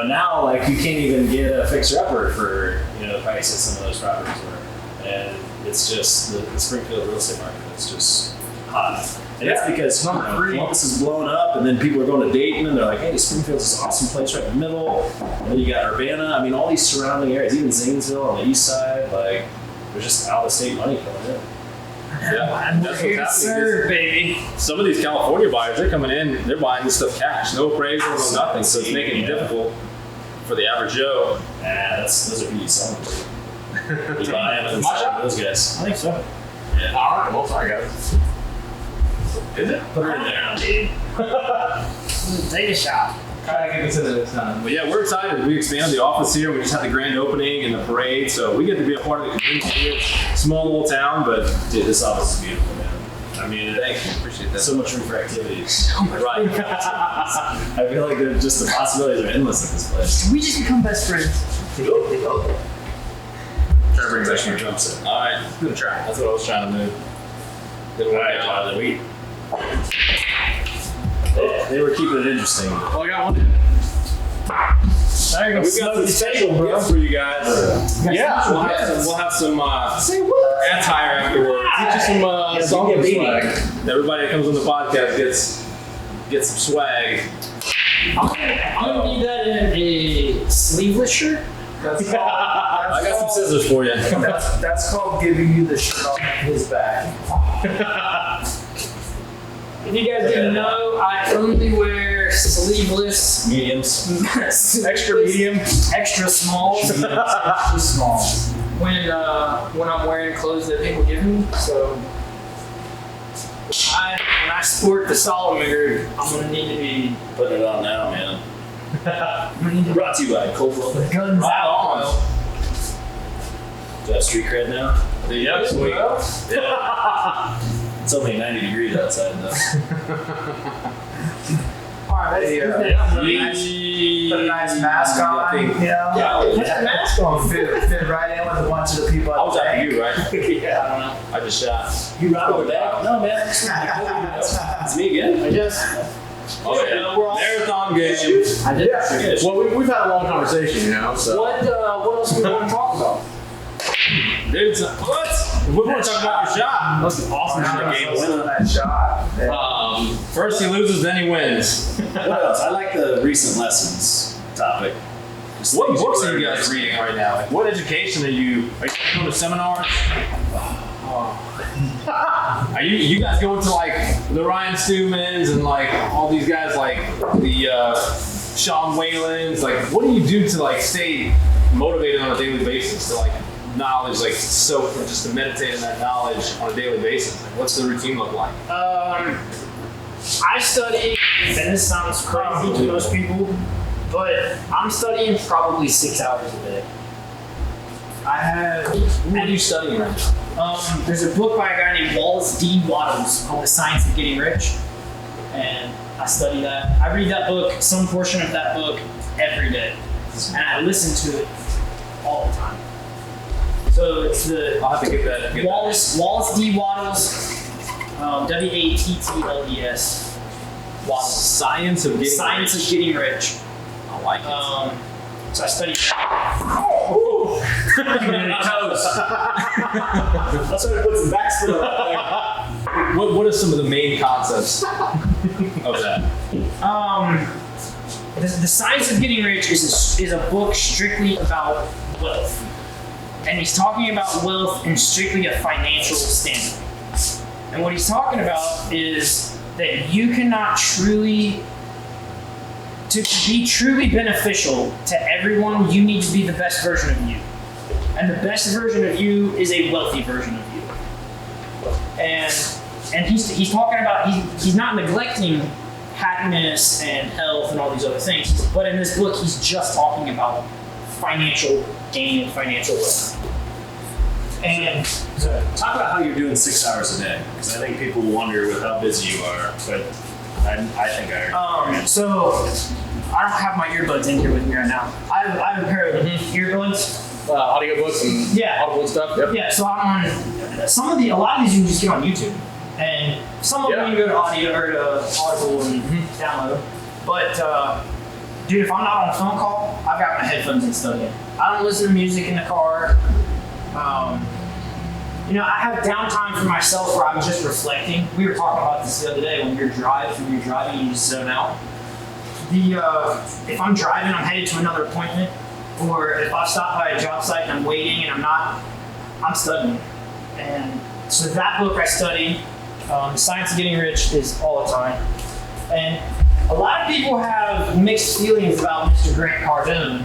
Now like you can't even get a fixer-upper for the price that some of those properties were, and it's just the Springfield real estate market is just hot. And that's because Columbus is blowing up, and then people are going to Dayton, and they're like, "Hey, Springfield's this awesome place right in the middle." And then you got Urbana. I mean, all these surrounding areas, even Zanesville on the east side, like there's just out-of-state money coming in. Yeah, I'm that's here to what's serve, baby. Some of these California buyers, they're coming in, they're buying this stuff cash, no appraisal, no nothing. So it's making it difficult for the average Joe. Those are pretty solid. We buy them and My sell shop? those guys. I think so. Yeah. All right, well, sorry guys. Is it? Put her in there. Take a shot. Try to get this into this time. But yeah, we're excited. We expanded the office here. We just had the grand opening and the parade, so we get to be a part of the community here. Small little town, but Dude, this office is beautiful, man. I mean, thank you. Appreciate that. so much room for activities. Right. I feel like just the possibilities are endless at this place. Can we just become best friends? Try to bring back your drum set. All right, I'm gonna try. That's what I was trying to do. All right, Tyler, they were keeping it interesting. Well, I got one. There you go. We got some special gifts for you guys. Yeah. We'll have some attire afterwards. Get you some song swag. Everybody that comes on the podcast gets some swag. I'm gonna need that in a sleeveless shirt. I got some scissors for you. That's called giving you the shirt off his back. If you guys didn't know, I only wear sleeveless, Mediums. Extra medium. extra small Extra small. when I'm wearing clothes that people give me. So when I sport the Solomon, I'm gonna need to be Put it on now, man. Brought to you by Cold Weather. guns out. Do you have street cred now? Yep, sweet. Yeah. It's only 90 degrees outside though. Alright, Put a nice mask on. You know? Put the mask on. Fit right in with a bunch of the people. I was after you, right? Yeah. I don't know. I just shot. You rattled the back? No, man. It's me again. I just. Oh yeah, marathon game. I did. Yeah. Well, we've had a long conversation, you know, so. What else we want to talk about? Dude, what? We want to talk about your shot. That's awesome. Game winner that shot. Yeah. First he loses, then he wins. What else? I like the recent lessons topic. Just What things books are learn you guys next reading week. right now? Like, what education are you going to seminars? Are you guys going to like the Ryan Stewmans and like all these guys like the Sean Whalens? Like, what do you do to like stay motivated on a daily basis to like knowledge, like so just to meditate on that knowledge on a daily basis? Like, what's the routine look like? I study, and this sounds crazy to most people, but I'm studying probably 6 hours a day. I have. What are you studying right now? There's a book by a guy named Wallace D. Wattles called The Science of Getting Rich, and I study that. I read that book, some portion of that book, every day, and I listen to it all the time. So it's the I'll have to get that. Wallace D. Wattles, Wattles. Wattles. Science of getting Science rich. of Getting Rich. I like it. So I study That's why I put some backspin up there. What are some of the main concepts of that? The Science of Getting Rich is a book strictly about wealth. And he's talking about wealth in strictly a financial standpoint. And what he's talking about is that you cannot to be truly beneficial to everyone, you need to be the best version of you. And the best version of you is a wealthy version of you. And he's talking about, he's not neglecting happiness and health and all these other things, but in this book, he's just talking about financial gain and financial wealth. And Talk about how you're doing 6 hours a day, because I think people wonder with how busy you are, but I think I so I don't have my earbuds in here with me right now. I have a pair of earbuds. Audiobooks and Yeah. Audible stuff. Yep. Yeah, so I'm on a lot of these you can just get on YouTube, and some of them you go to Audio or to Audible and download. But dude, if I'm not on a phone call, I've got my headphones and stuff in. I don't listen to music in the car. I have downtime for myself where I'm just reflecting. We were talking about this the other day when you're driving, you just zone out. If I'm driving, I'm headed to another appointment, or if I've stopped by a job site and I'm waiting and I'm studying. And So that book I study, The Science of Getting Rich, is all the time. And a lot of people have mixed feelings about Mr. Grant Cardone,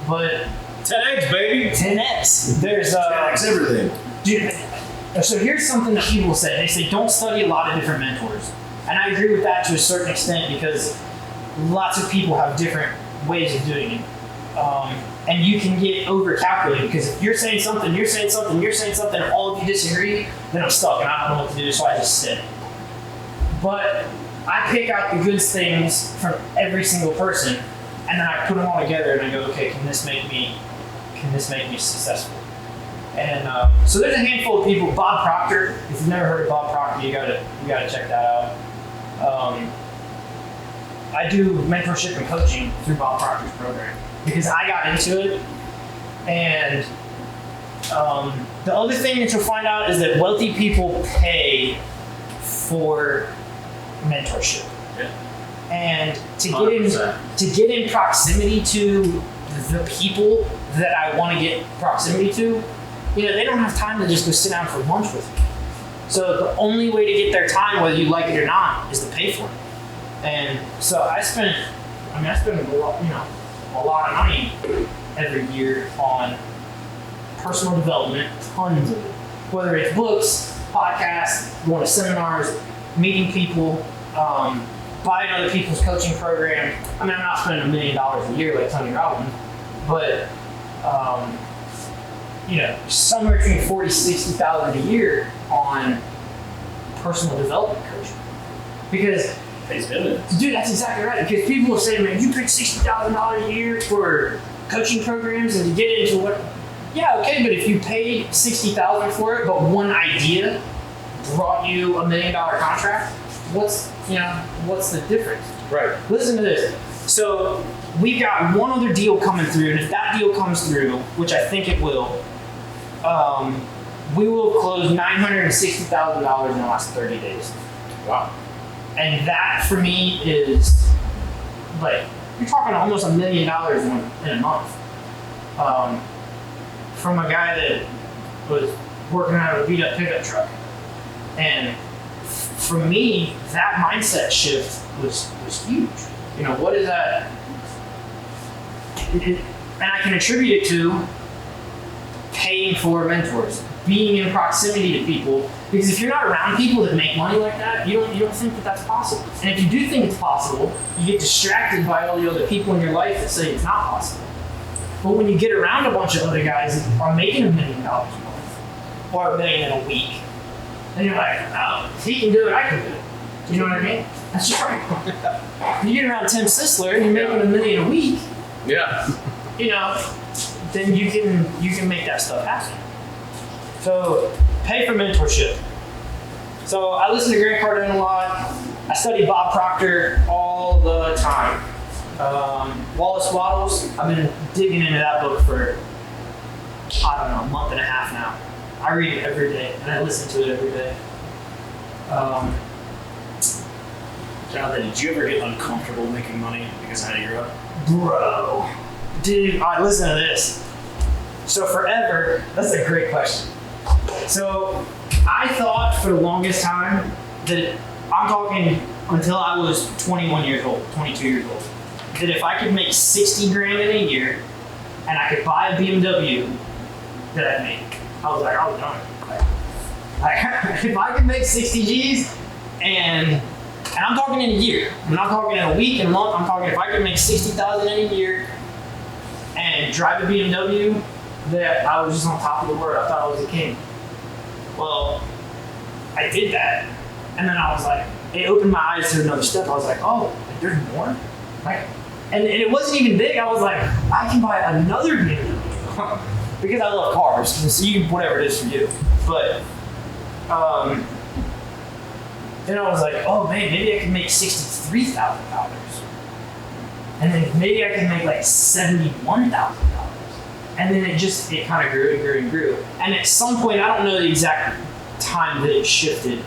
but 10x, baby. 10x. There's everything. dude. So here's something that people say. They say don't study a lot of different mentors, and I agree with that to a certain extent because lots of people have different ways of doing it. And you can get over-calculated because if you're saying something, you're saying something, you're saying something, and all of you disagree, then I'm stuck and I don't know what to do, so I just sit. But I pick out the good things from every single person, and then I put them all together and I go, okay, can this make me successful? And so there's a handful of people. Bob Proctor, if you've never heard of Bob Proctor, you gotta check that out. I do mentorship and coaching through Bob Proctor's program because I got into it. And the other thing that you'll find out is that wealthy people pay for mentorship. Yeah. And to get in proximity to the people that I want to get proximity to, they don't have time to just go sit down for lunch with me. So the only way to get their time, whether you like it or not, is to pay for it. And so I spend a lot of money every year on personal development, tons of it. Whether it's books, podcasts, going to seminars, meeting people, buying other people's coaching program. I mean, I'm not spending $1 million a year like Tony Robbins, but somewhere between $40,000-$60,000 a year on personal development coaching. Because dude, that's exactly right. Because people will say, man, you paid $60,000 a year for coaching programs and to get into what? Yeah, okay, but if you paid $60,000 for it, but one idea brought you $1 million contract, what's the difference? Right. Listen to this. So we've got one other deal coming through, and if that deal comes through, which I think it will, we will close $960,000 in the last 30 days. Wow. And that for me is like, you're talking almost $1 million in a month. From a guy that was working out of a beat up pickup truck. And for me, that mindset shift was huge. What is that? And I can attribute it to paying for mentors, being in proximity to people. Because if you're not around people that make money like that, you don't think that that's possible. And if you do think it's possible, you get distracted by all the other people in your life that say it's not possible. But when you get around a bunch of other guys that are making $1 million a month or $1 million in a week, and you're like, oh, if he can do it, I can do it. You know what I mean? That's just right. You get around Tim Sisler and you're making $1 million a week. Yeah. Then you can make that stuff happen. So pay for mentorship. So I listen to Grant Cardone a lot. I study Bob Proctor all the time. Wallace Waddles, I've been digging into that book for, a month and a half now. I read it every day and I listen to it every day. Jonathan, did you ever get uncomfortable making money because of how you grew up? Bro. Dude, all right, listen to this. So forever, that's a great question. So I thought for the longest time that, I'm talking until I was 21 years old, 22 years old, that if I could make 60 grand in a year and I could buy a BMW, that I'd make. I was like, I was done. If I could make 60 G's and I'm talking in a year, I'm not talking in a week and a month, I'm talking if I could make 60,000 in a year and drive a BMW, that I was just on top of the world. I thought I was a king. Well, I did that, and then I was like, it opened my eyes to another step. I was like, oh, there's more? And it wasn't even big. I was like, I can buy another BMW because I love cars. So whatever it is for you. But then I was like, oh man, maybe I can make $63,000. And then maybe I can make like $71,000. And then it kind of grew and grew and grew. And at some point, I don't know the exact time that it shifted,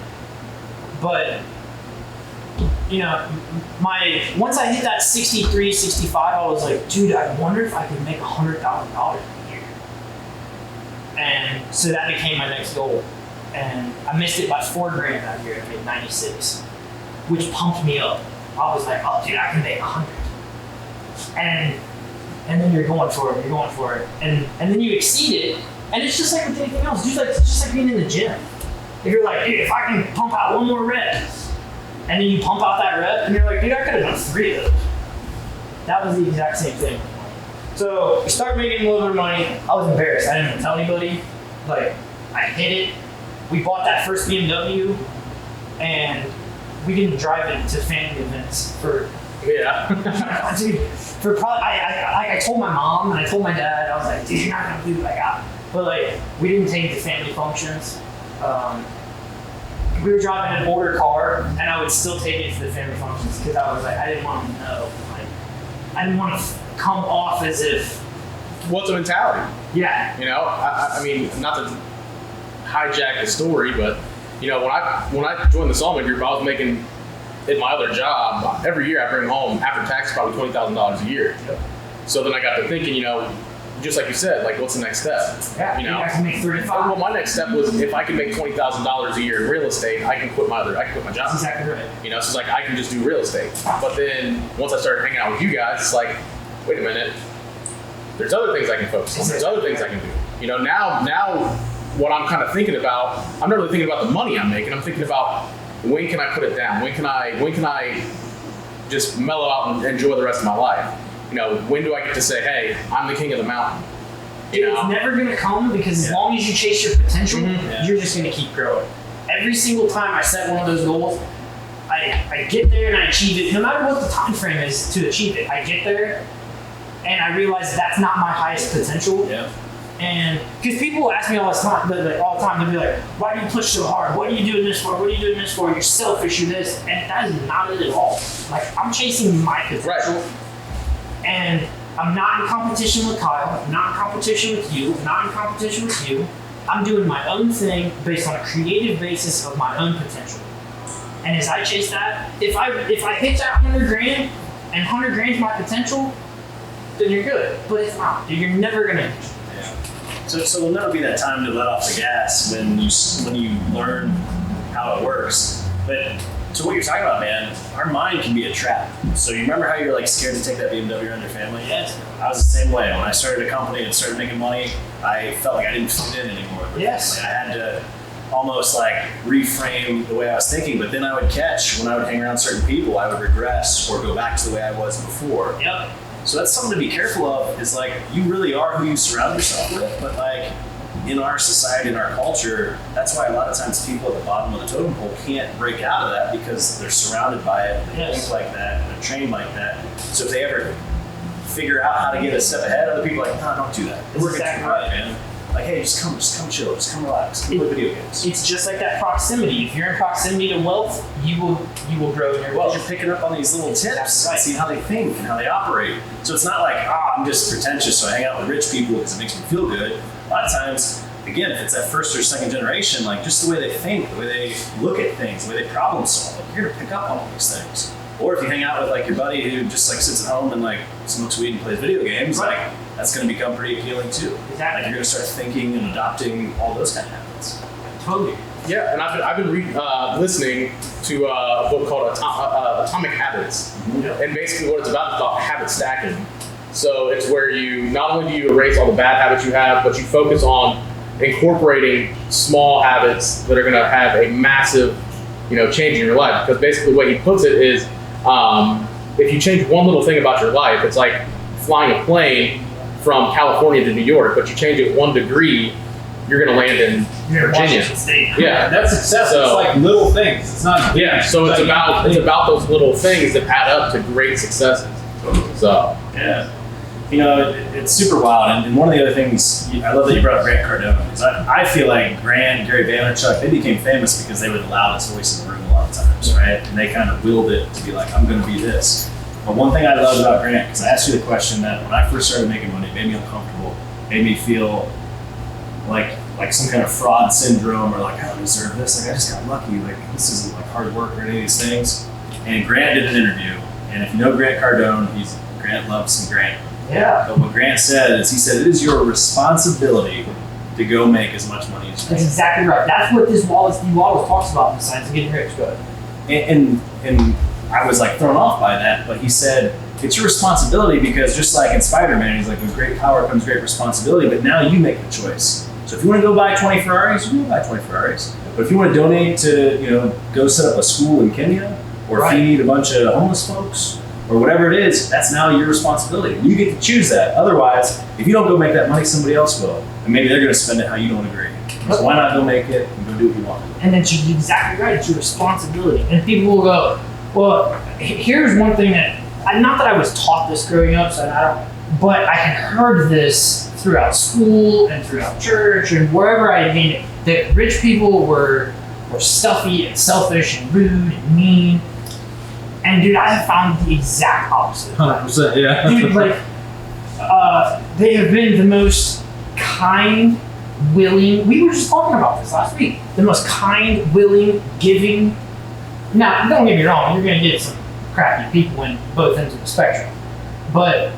but once I hit that 63, 65, I was like, dude, I wonder if I could make $100,000 a year. And so that became my next goal. and I missed it by $4,000 that year. I made 96, which pumped me up. I was like, oh dude, I can make 100. And then you're going for it, and then you exceed it, and it's just like with anything else, just like being in the gym. If you're like, dude, if I can pump out one more rep, and then you pump out that rep, and you're like, dude, I could have done 3 of those. That was the exact same thing. So we started making a little bit of money. I was embarrassed. I didn't even tell anybody. Like, I hit it. We bought that first BMW, and we didn't drive it to family events for. Yeah. Dude, for probably, I told my mom and I told my dad, I was like, dude, you're not gonna believe what I got. But like, we didn't take it to family functions. We were driving an older car, and I would still take it to the family functions because I was like, I didn't want them to know. Like, I didn't want to come off as if. What's a mentality? Yeah. You know, I mean, not to hijack the story, but you know, when I joined the Salmon Group, I was making. In my other job, every year I bring home after tax probably $20,000 a year. Yep. So then I got to thinking, you know, just like you said, like what's the next step? Yeah. You know, I can make 35. Well, my next step was if I can make $20,000 a year in real estate, I can quit my job. That's exactly right. You know, so it's like I can just do real estate. But then once I started hanging out with you guys, it's like, wait a minute, there's other things I can focus on. There's other things I can do. You know, now what I'm kind of thinking about, I'm not really thinking about the money I'm making. I'm thinking about when can I put it down? When can I just mellow out and enjoy the rest of my life? You know, when do I get to say, hey, I'm the king of the mountain? You know? It's never gonna come because as long as you chase your potential, you're just gonna keep growing. Every single time I set one of those goals, I get there and I achieve it, no matter what the time frame is to achieve it. I get there and I realize that's not my highest potential. Yeah. And because people ask me all the time, they'll be like, why do you push so hard? What are you doing this for? What are you doing this for? You're selfish, you're this. And that is not it at all. Like, I'm chasing my potential. Right. And I'm not in competition with Kyle, I'm not in competition with you, I'm not in competition with you. I'm doing my own thing based on a creative basis of my own potential. And as I chase that, if I hit that $100,000 and $100,000 is my potential, then you're good. But it's not. You're never gonna. So there'll never be that time to let off the gas when you learn how it works. But to what you're talking about, man, our mind can be a trap. So you remember how you're like scared to take that BMW around your family? Yes. I was the same way. When I started a company and started making money, I felt like I didn't fit in anymore. Yes. Like I had to almost like reframe the way I was thinking. But then I would catch when I would hang around certain people, I would regress or go back to the way I was before. Yep. So that's something to be careful of, is like, you really are who you surround yourself with, but like, in our society, in our culture, that's why a lot of times people at the bottom of the totem pole can't break out of that because they're surrounded by it, they think like that, they're trained like that. So if they ever figure out how to get a step ahead, other people are like, no, don't do that. You're working too hard, man. Like, hey, just come chill, just come relax, come play video games. It's just like that proximity. If you're in proximity to wealth, you will grow in your wealth. You're picking up on these little tips, Right. see how they think and how they operate. So it's not like, I'm just pretentious, so I hang out with rich people because it makes me feel good. A lot of times, again, if it's that first or second generation, like just the way they think, the way they look at things, the way they problem solve, like, you're gonna pick up on all these things. Or if you hang out with like your buddy who just like sits at home and like smokes weed and plays video games, Right. like that's gonna become pretty appealing too. Exactly. Like you're gonna start thinking and adopting all those kind of habits. Totally. Yeah, and I've been listening to a book called Atomic Habits, and basically what it's about habit stacking. So it's where you not only do you erase all the bad habits you have, but you focus on incorporating small habits that are going to have a massive, change in your life. Because basically, the way he puts it is, if you change one little thing about your life, it's like flying a plane from California to New York, but you change it 1 degree, you're going to land in Virginia. Yeah, That's success. It's like little things. It's not. yeah. So it's about those little things that add up to great successes. So Yeah. It's super wild. And one of the other things, I love that you brought up Grant Cardone, because I feel like Grant, Gary Vaynerchuk, they became famous because they were the loudest voice in the room a lot of times, right? And they kind of willed it to be like, I'm going to be this. But one thing I love about Grant, because I asked you the question that when I first started making money, it made me uncomfortable, made me feel like some kind of fraud syndrome, or like, I don't deserve this. Like, I just got lucky. Like, this isn't like hard work or any of these things. And Grant did an interview. And if you know Grant Cardone, Grant loves some Grant. Yeah. But what Grant said is, he said, it is your responsibility to go make as much money as you That's can. exactly right. That's what this Wallace D. Wallace talks about in the Science of Getting Rich. Go ahead. And I was like thrown off by that, but he said it's your responsibility because just like in Spider-Man, he's like, with great power comes great responsibility, but now you make the choice. So if you want to go buy 20 Ferraris, you can go buy 20 Ferraris. But if you want to donate to, go set up a school in Kenya or Right. feed a bunch of homeless folks or whatever it is, that's now your responsibility. You get to choose that. Otherwise, if you don't go make that money, somebody else will. And maybe they're going to spend it how you don't agree. So why not go make it and go do what you want? And that's exactly right. It's your responsibility. And people will go, well, here's one thing that, not that I was taught this growing up, so I don't, but I had heard this throughout school and throughout church and wherever I had been, that rich people were stuffy and selfish and rude and mean. And dude, I have found the exact opposite. 100%, yeah. Dude, like, they have been the most kind, willing. We were just talking about this last week. The most kind, willing, giving. Now, don't get me wrong. You're going to get some crappy people in both ends of the spectrum, but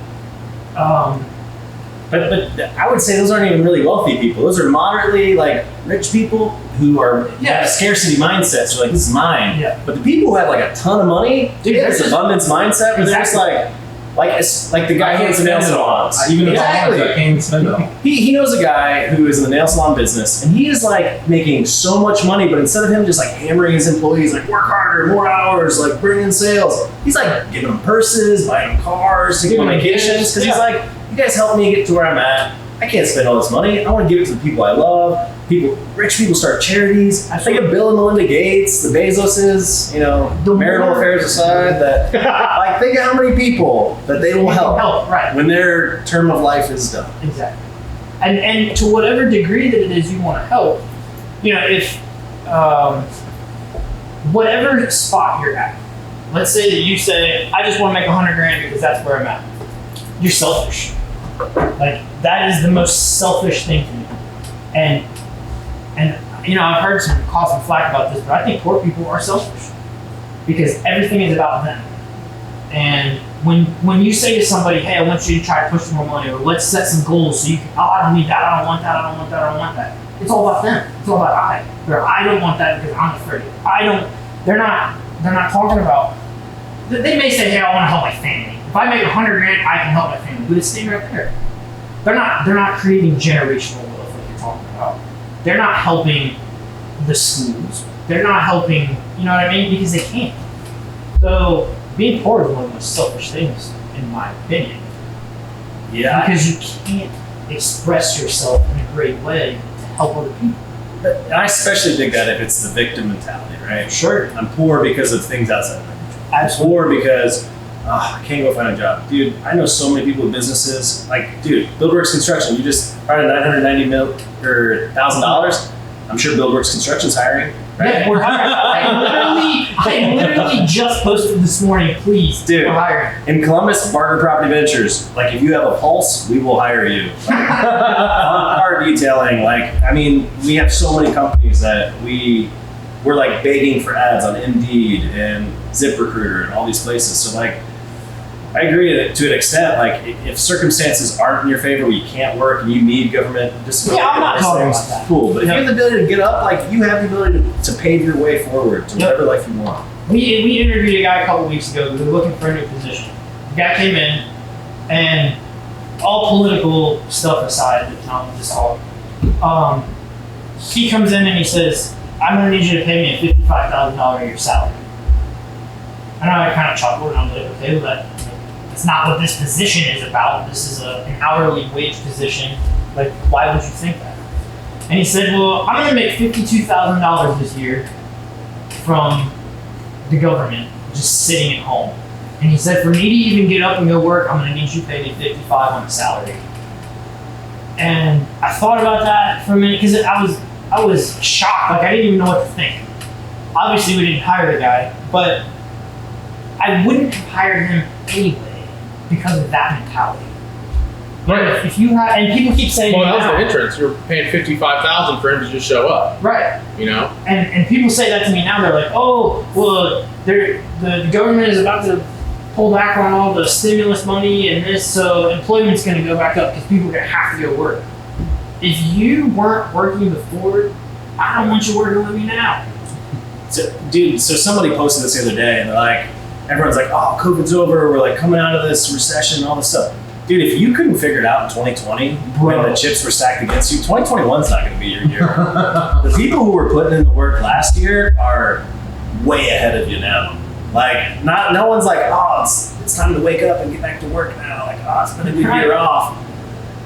But I would say those aren't even really wealthy people. Those are moderately like rich people who are have a scarcity mindset. So like, this is mine. Yeah. But the people who have like a ton of money, Dude, they have this this is- abundance mindset where they're just like it's like the guy who owns the nail salons. Even if Exactly. I can't spend it all. He knows a guy who is in the nail salon business, and he is like making so much money, but instead of him just like hammering his employees, like work harder, more hours, like bring in sales, he's like giving them purses, buying them cars, taking them on vacations, because he's like, you guys help me get to where I'm at. I can't spend all this money. I want to give it to the people I love. Rich people start charities. I think of Bill and Melinda Gates, the Bezoses, The marital more- affairs aside, that like think of how many people that they will help right? when their term of life is done. Exactly. And to whatever degree that it is you want to help, if whatever spot you're at, let's say that you say, I just want to make $100,000 because that's where I'm at. You're selfish. Like, that is the most selfish thing to do. And I've heard some flack about this, but I think poor people are selfish because everything is about them. And when you say to somebody, hey, I want you to try to push more money, or let's set some goals so you can, I don't need that, I don't want that, I don't want that, I don't want that. It's all about them. It's all about I. Or I don't want that because I'm afraid. They're not talking about, they may say, hey, I want to help my family. If I make $100,000, I can help my family. But it's staying right there. They're not creating generational wealth like you're talking about. They're not helping the schools. They're not helping, you know what I mean? Because they can't. So being poor is one of the most selfish things, in my opinion. Yeah. Because you can't express yourself in a great way to help other people. And I especially dig that if it's the victim mentality, right? Sure. I'm poor because of things outside of my control. I'm Absolutely. poor because I can't go find a job. Dude, I know so many people with businesses. Like, dude, BuildWorks Construction, you just hired $990,000. I'm sure BuildWorks Construction's hiring, right? Yeah, we're hiring. I literally just posted this morning, please. Dude. We're hiring. In Columbus, Barker Property Ventures, like if you have a pulse, we will hire you. Car detailing, we have so many companies that we're like begging for ads on Indeed and ZipRecruiter and all these places. So I agree to an extent. Like if circumstances aren't in your favor, where you can't work and you need government, just Yeah, I'm not those talking things, about that. cool. But if you Yeah. have the ability to get up, like you have the ability to pave your way forward to whatever life you want. We interviewed a guy a couple weeks ago who was looking for a new position. The guy came in, and all political stuff aside, that's not what this all. He comes in and he says, "I'm going to need you to pay me a $55,000 a year salary." And I kind of chuckled and I was like, "Okay, well that's not what this position is about. This is an hourly wage position. Like, why would you think that?" And he said, "Well, I'm going to make $52,000 this year from the government just sitting at home." And he said, "For me to even get up and go work, I'm going to need you to pay me $55 on the salary." And I thought about that for a minute because I was shocked. Like, I didn't even know what to think. Obviously, we didn't hire the guy, but I wouldn't have hired him anyway because of that mentality. Right. If you had, and people keep saying, Well, that was now- the entrance. You're paying $55,000 for him to just show up. right? And people say that to me now. They're like, "Oh, well, the government is about to pull back on all the stimulus money and this, so employment's going to go back up because people are going to have to go work." If you weren't working before, I don't want you working with me now. So somebody posted this the other day, and they're like, everyone's like, oh, COVID's over, we're like coming out of this recession, all this stuff. Dude, if you couldn't figure it out in 2020 when the chips were stacked against you, 2021's not going to be your year. The people who were putting in the work last year are way ahead of you now. Like, no one's like, oh, it's time to wake up and get back to work now. Like, oh, it's been a good year off.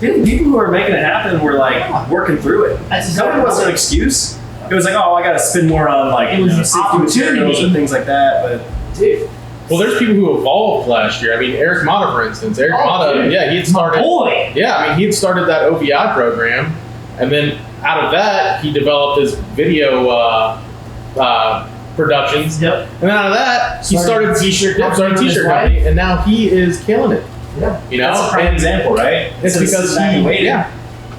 Dude, people who are making it happen were like working through it. COVID wasn't an excuse. It was like, oh, I got to spend more on like safety materials and things like that. But dude. Well, there's people who evolved last year. I mean, Eric Mata, for instance. Eric Mata, dude. yeah, he had started. Boy. Yeah, I mean, he had started that OVI program, and then out of that, he developed his video productions. Yep. And then out of that, he started a t-shirt company. started a t-shirt company, and now he is killing it. Yeah. You know, That's a prime example, right? It's because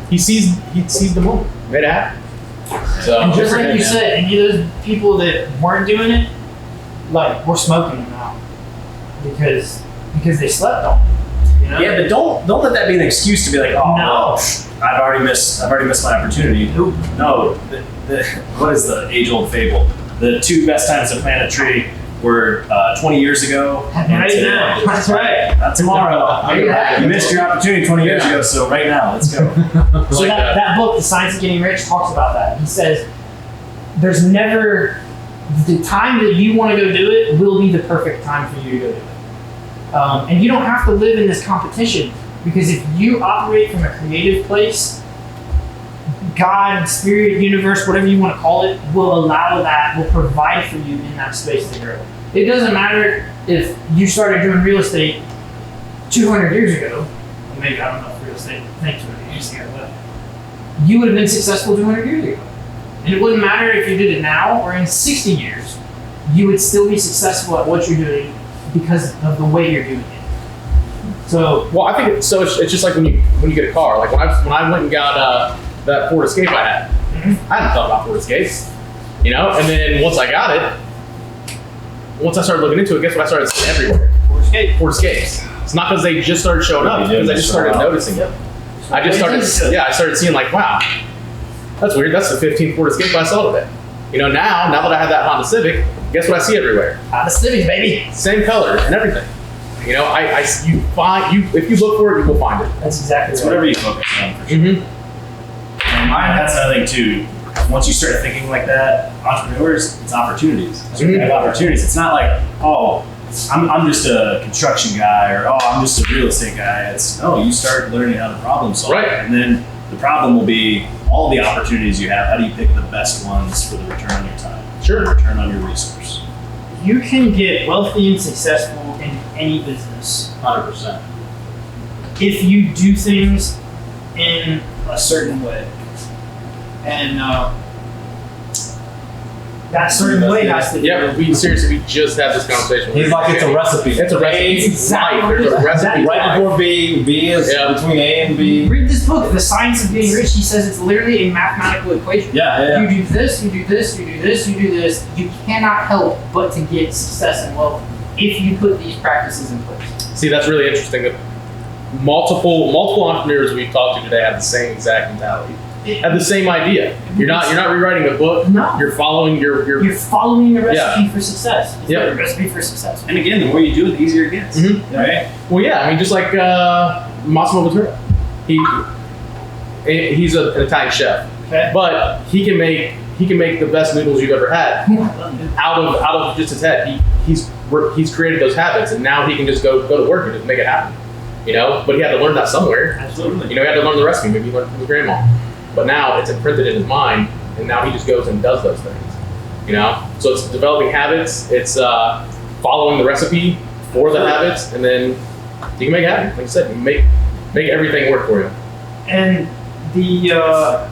he sees the moment, made it happen. So And just like you said, any of those people that weren't doing it, like, we're smoking them out because they slept on it. You know? Yeah, but don't let that be an excuse to be like, oh, No. I've already missed my opportunity. No, what is the age-old fable? The 2 best times to plant a tree were 20 years ago. Right and today. now. That's right. Not tomorrow. Yeah. You missed your opportunity 20 years ago, so right now, let's go. So Like that book, The Science of Getting Rich, talks about that. He says there's never the time that you want to go do it will be the perfect time for you to go do it. And you don't have to live in this competition, because if you operate from a creative place, God, spirit, universe, whatever you want to call it, will allow that, will provide for you in that space to grow. It doesn't matter if you started doing real estate 200 years ago. Well, maybe, I don't know if real estate, thank 200 years ago, but you would have been successful 200 years ago. And it wouldn't matter if you did it now or in 60 years, you would still be successful at what you're doing because of the way you're doing it. So, well, I think it's just like when you get a car. Like when I went and got that Ford Escape I had, I hadn't thought about Ford Escapes, you know. And then once I got it, once I started looking into it, guess what I started seeing everywhere? Ford Escapes. It's not because they just started showing up, because I just started noticing it. I started seeing like, wow, that's weird. That's the 15th Ford Escape I saw today. You know, now that I have that Honda Civic, guess what I see everywhere? Honda Civic, baby. Same color and everything. You know, if you look for it, you will find it. That's exactly It's right. whatever you focus on. For sure. Mm-hmm. And that's another thing too. Once you start thinking like that, entrepreneurs, it's opportunities. Mhm. You have opportunities. It's not like, oh, I'm just a construction guy, or oh, I'm just a real estate guy. It's no, you start learning how to problem solve, Right. and then the problem will be all the opportunities you have. How do you pick the best ones for the return on your time? Sure. The return on your resource. You can get wealthy and successful in any business 100%. if you do things in a certain way. And that certain way has to be. Yeah, we just had this conversation. He's like, it's a recipe. It's a recipe. Exactly. Life. There's a recipe. Right before B, B is between A and B. Read this book, The Science of Getting Rich. He says it's literally a mathematical equation. Yeah. You do this, you do this, you do this, you do this. You cannot help but to get success and wealth if you put these practices in place. See, that's really interesting. That multiple entrepreneurs we've talked to today have the same exact mentality. Have the same idea. You're not rewriting a book. No. You're following You're following the recipe Yeah. for success. It's Yeah. the recipe for success. And again, the more you do it, the easier it gets. Mhm. Right? Well, yeah, I mean, just like Massimo Bottura. He's an Italian chef, Okay. but he can make the best noodles you've ever had out of just his head. He's created those habits, and now he can just go to work and just make it happen. You know, but he had to learn that somewhere. Absolutely. You know, he had to learn the recipe. Maybe he learned from his grandma, but now it's imprinted in his mind, and now he just goes and does those things. You know, so it's developing habits. It's following the recipe for the habits, and then you can make it happen. Like I said, you make everything work for you. And the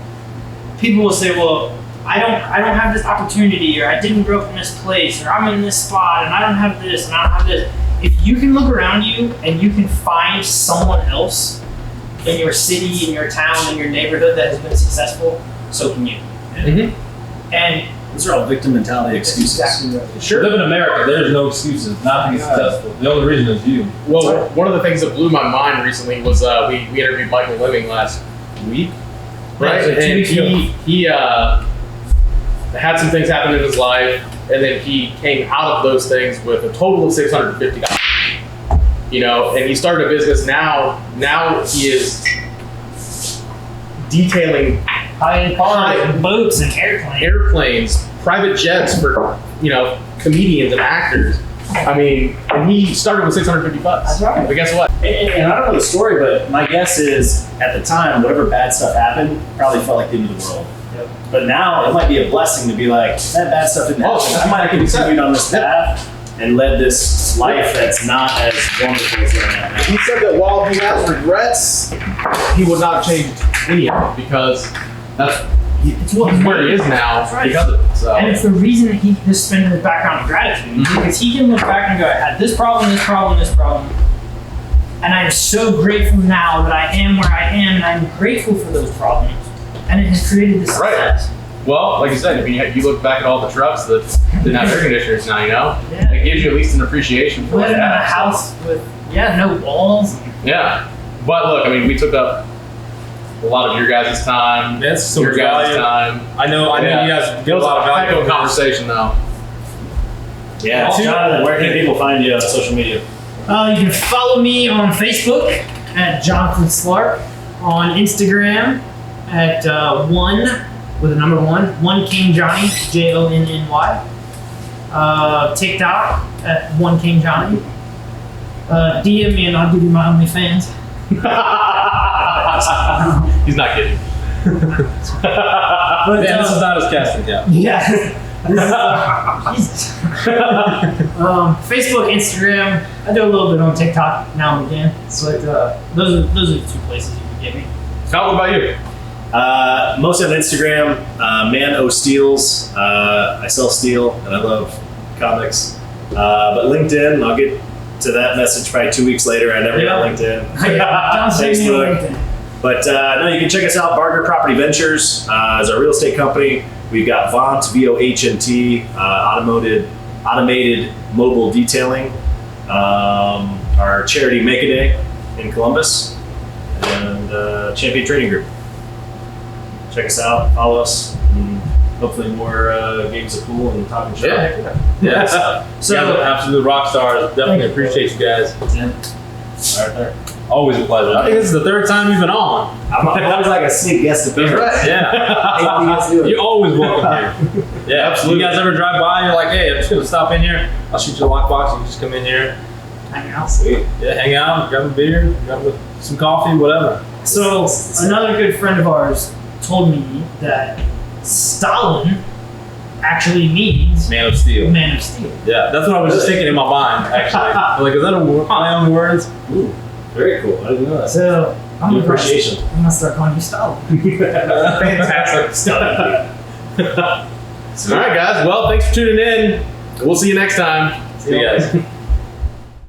people will say, well, I don't have this opportunity, or I didn't grow up in this place, or I'm in this spot and I don't have this and I don't have this. If you can look around you and you can find someone else in your city, in your town, in your neighborhood that has been successful, so can you. Mm-hmm. And Those are all victim mentality excuses. exactly right. Sure. Live in America, there's no excuses not to be successful. The only reason is you. Well, one of the things that blew my mind recently was we interviewed Michael Lemming last week, right? Yeah, so 2 And weeks ago. he had some things happen in his life, and then he came out of those things with a total of $650. You know, and he started a business now. Now he is detailing High-end cars, boats, and airplanes. airplanes, private jets for, you know, comedians and actors. I mean, and he started with $650. That's right. But guess what? And I don't know the story, but my guess is at the time, whatever bad stuff happened, probably felt like the end of the world. Yep. But now it might be a blessing to be like, if that bad stuff didn't happen, I might have continued on this path and led this life that's not as wonderful as what I'm at now. He said that while he has regrets, he would not change any of it because It's what where he is now That's right. because of it. So. And it's the reason that he has spent his background in gratitude. Because he can look back and go, I had this problem, this problem, this problem. And I'm so grateful now that I am where I am, and I'm grateful for those problems. And it has created this Right. success. Well, like you said, if you look back at all the trucks that didn't have air conditioners now, you know, Yeah. it gives you at least an appreciation for what Living you in a have. house with, no walls. Yeah. But look, I mean, we took up a lot of your guys' time, That's so your much guys' value. time. I know Yeah. you guys It get a was lot of heck value. of a conversation, though. Yeah, Jonathan, where can people find you on social media? You can follow me on Facebook at Jonathan Slark, on Instagram at one King Johnny, Jonny. TikTok at one King Johnny. DM me and I'll give you my OnlyFans. He's not kidding. But, Yeah, this is not as casting, yeah. yeah. Jesus. Facebook, Instagram. I do a little bit on TikTok now and again. But those are the two places you can get me. How about you? Mostly on Instagram, Man O Steels. I sell steel and I love comics. But LinkedIn, I'll get to that message probably 2 weeks later. I never got LinkedIn. John sent me on Facebook. LinkedIn. But no, you can check us out. Barger Property Ventures is our real estate company. We've got Vont, VOHNT, automated mobile detailing. Our charity Make a Day in Columbus, and Champion Trading Group. Check us out, follow us, and hopefully more games of pool and talking shop. Yeah. So, you guys are absolute rock stars. Definitely appreciate you guys. Right there. Always a pleasure. I think this is the third time you've been on. I'm always like a sneak guest appearance. Yeah. You're always welcome here. Yeah, absolutely. You guys ever drive by, you're like, hey, I'm just gonna stop in here. I'll shoot you a lockbox. You can just come in here. Hang out. Sweet. Yeah, hang out, grab a beer, grab some coffee, whatever. So another good friend of ours told me that Stalin actually means Man of Steel. Man of Steel. Yeah, that's what I was just thinking in my mind, actually. I'm like, is that a play on words? Ooh, very cool. I didn't know that. So I'm Good gonna appreciation. I'm gonna start calling you Stalin. Fantastic stuff. All right, guys. Well, thanks for tuning in. We'll see you next time. See you guys.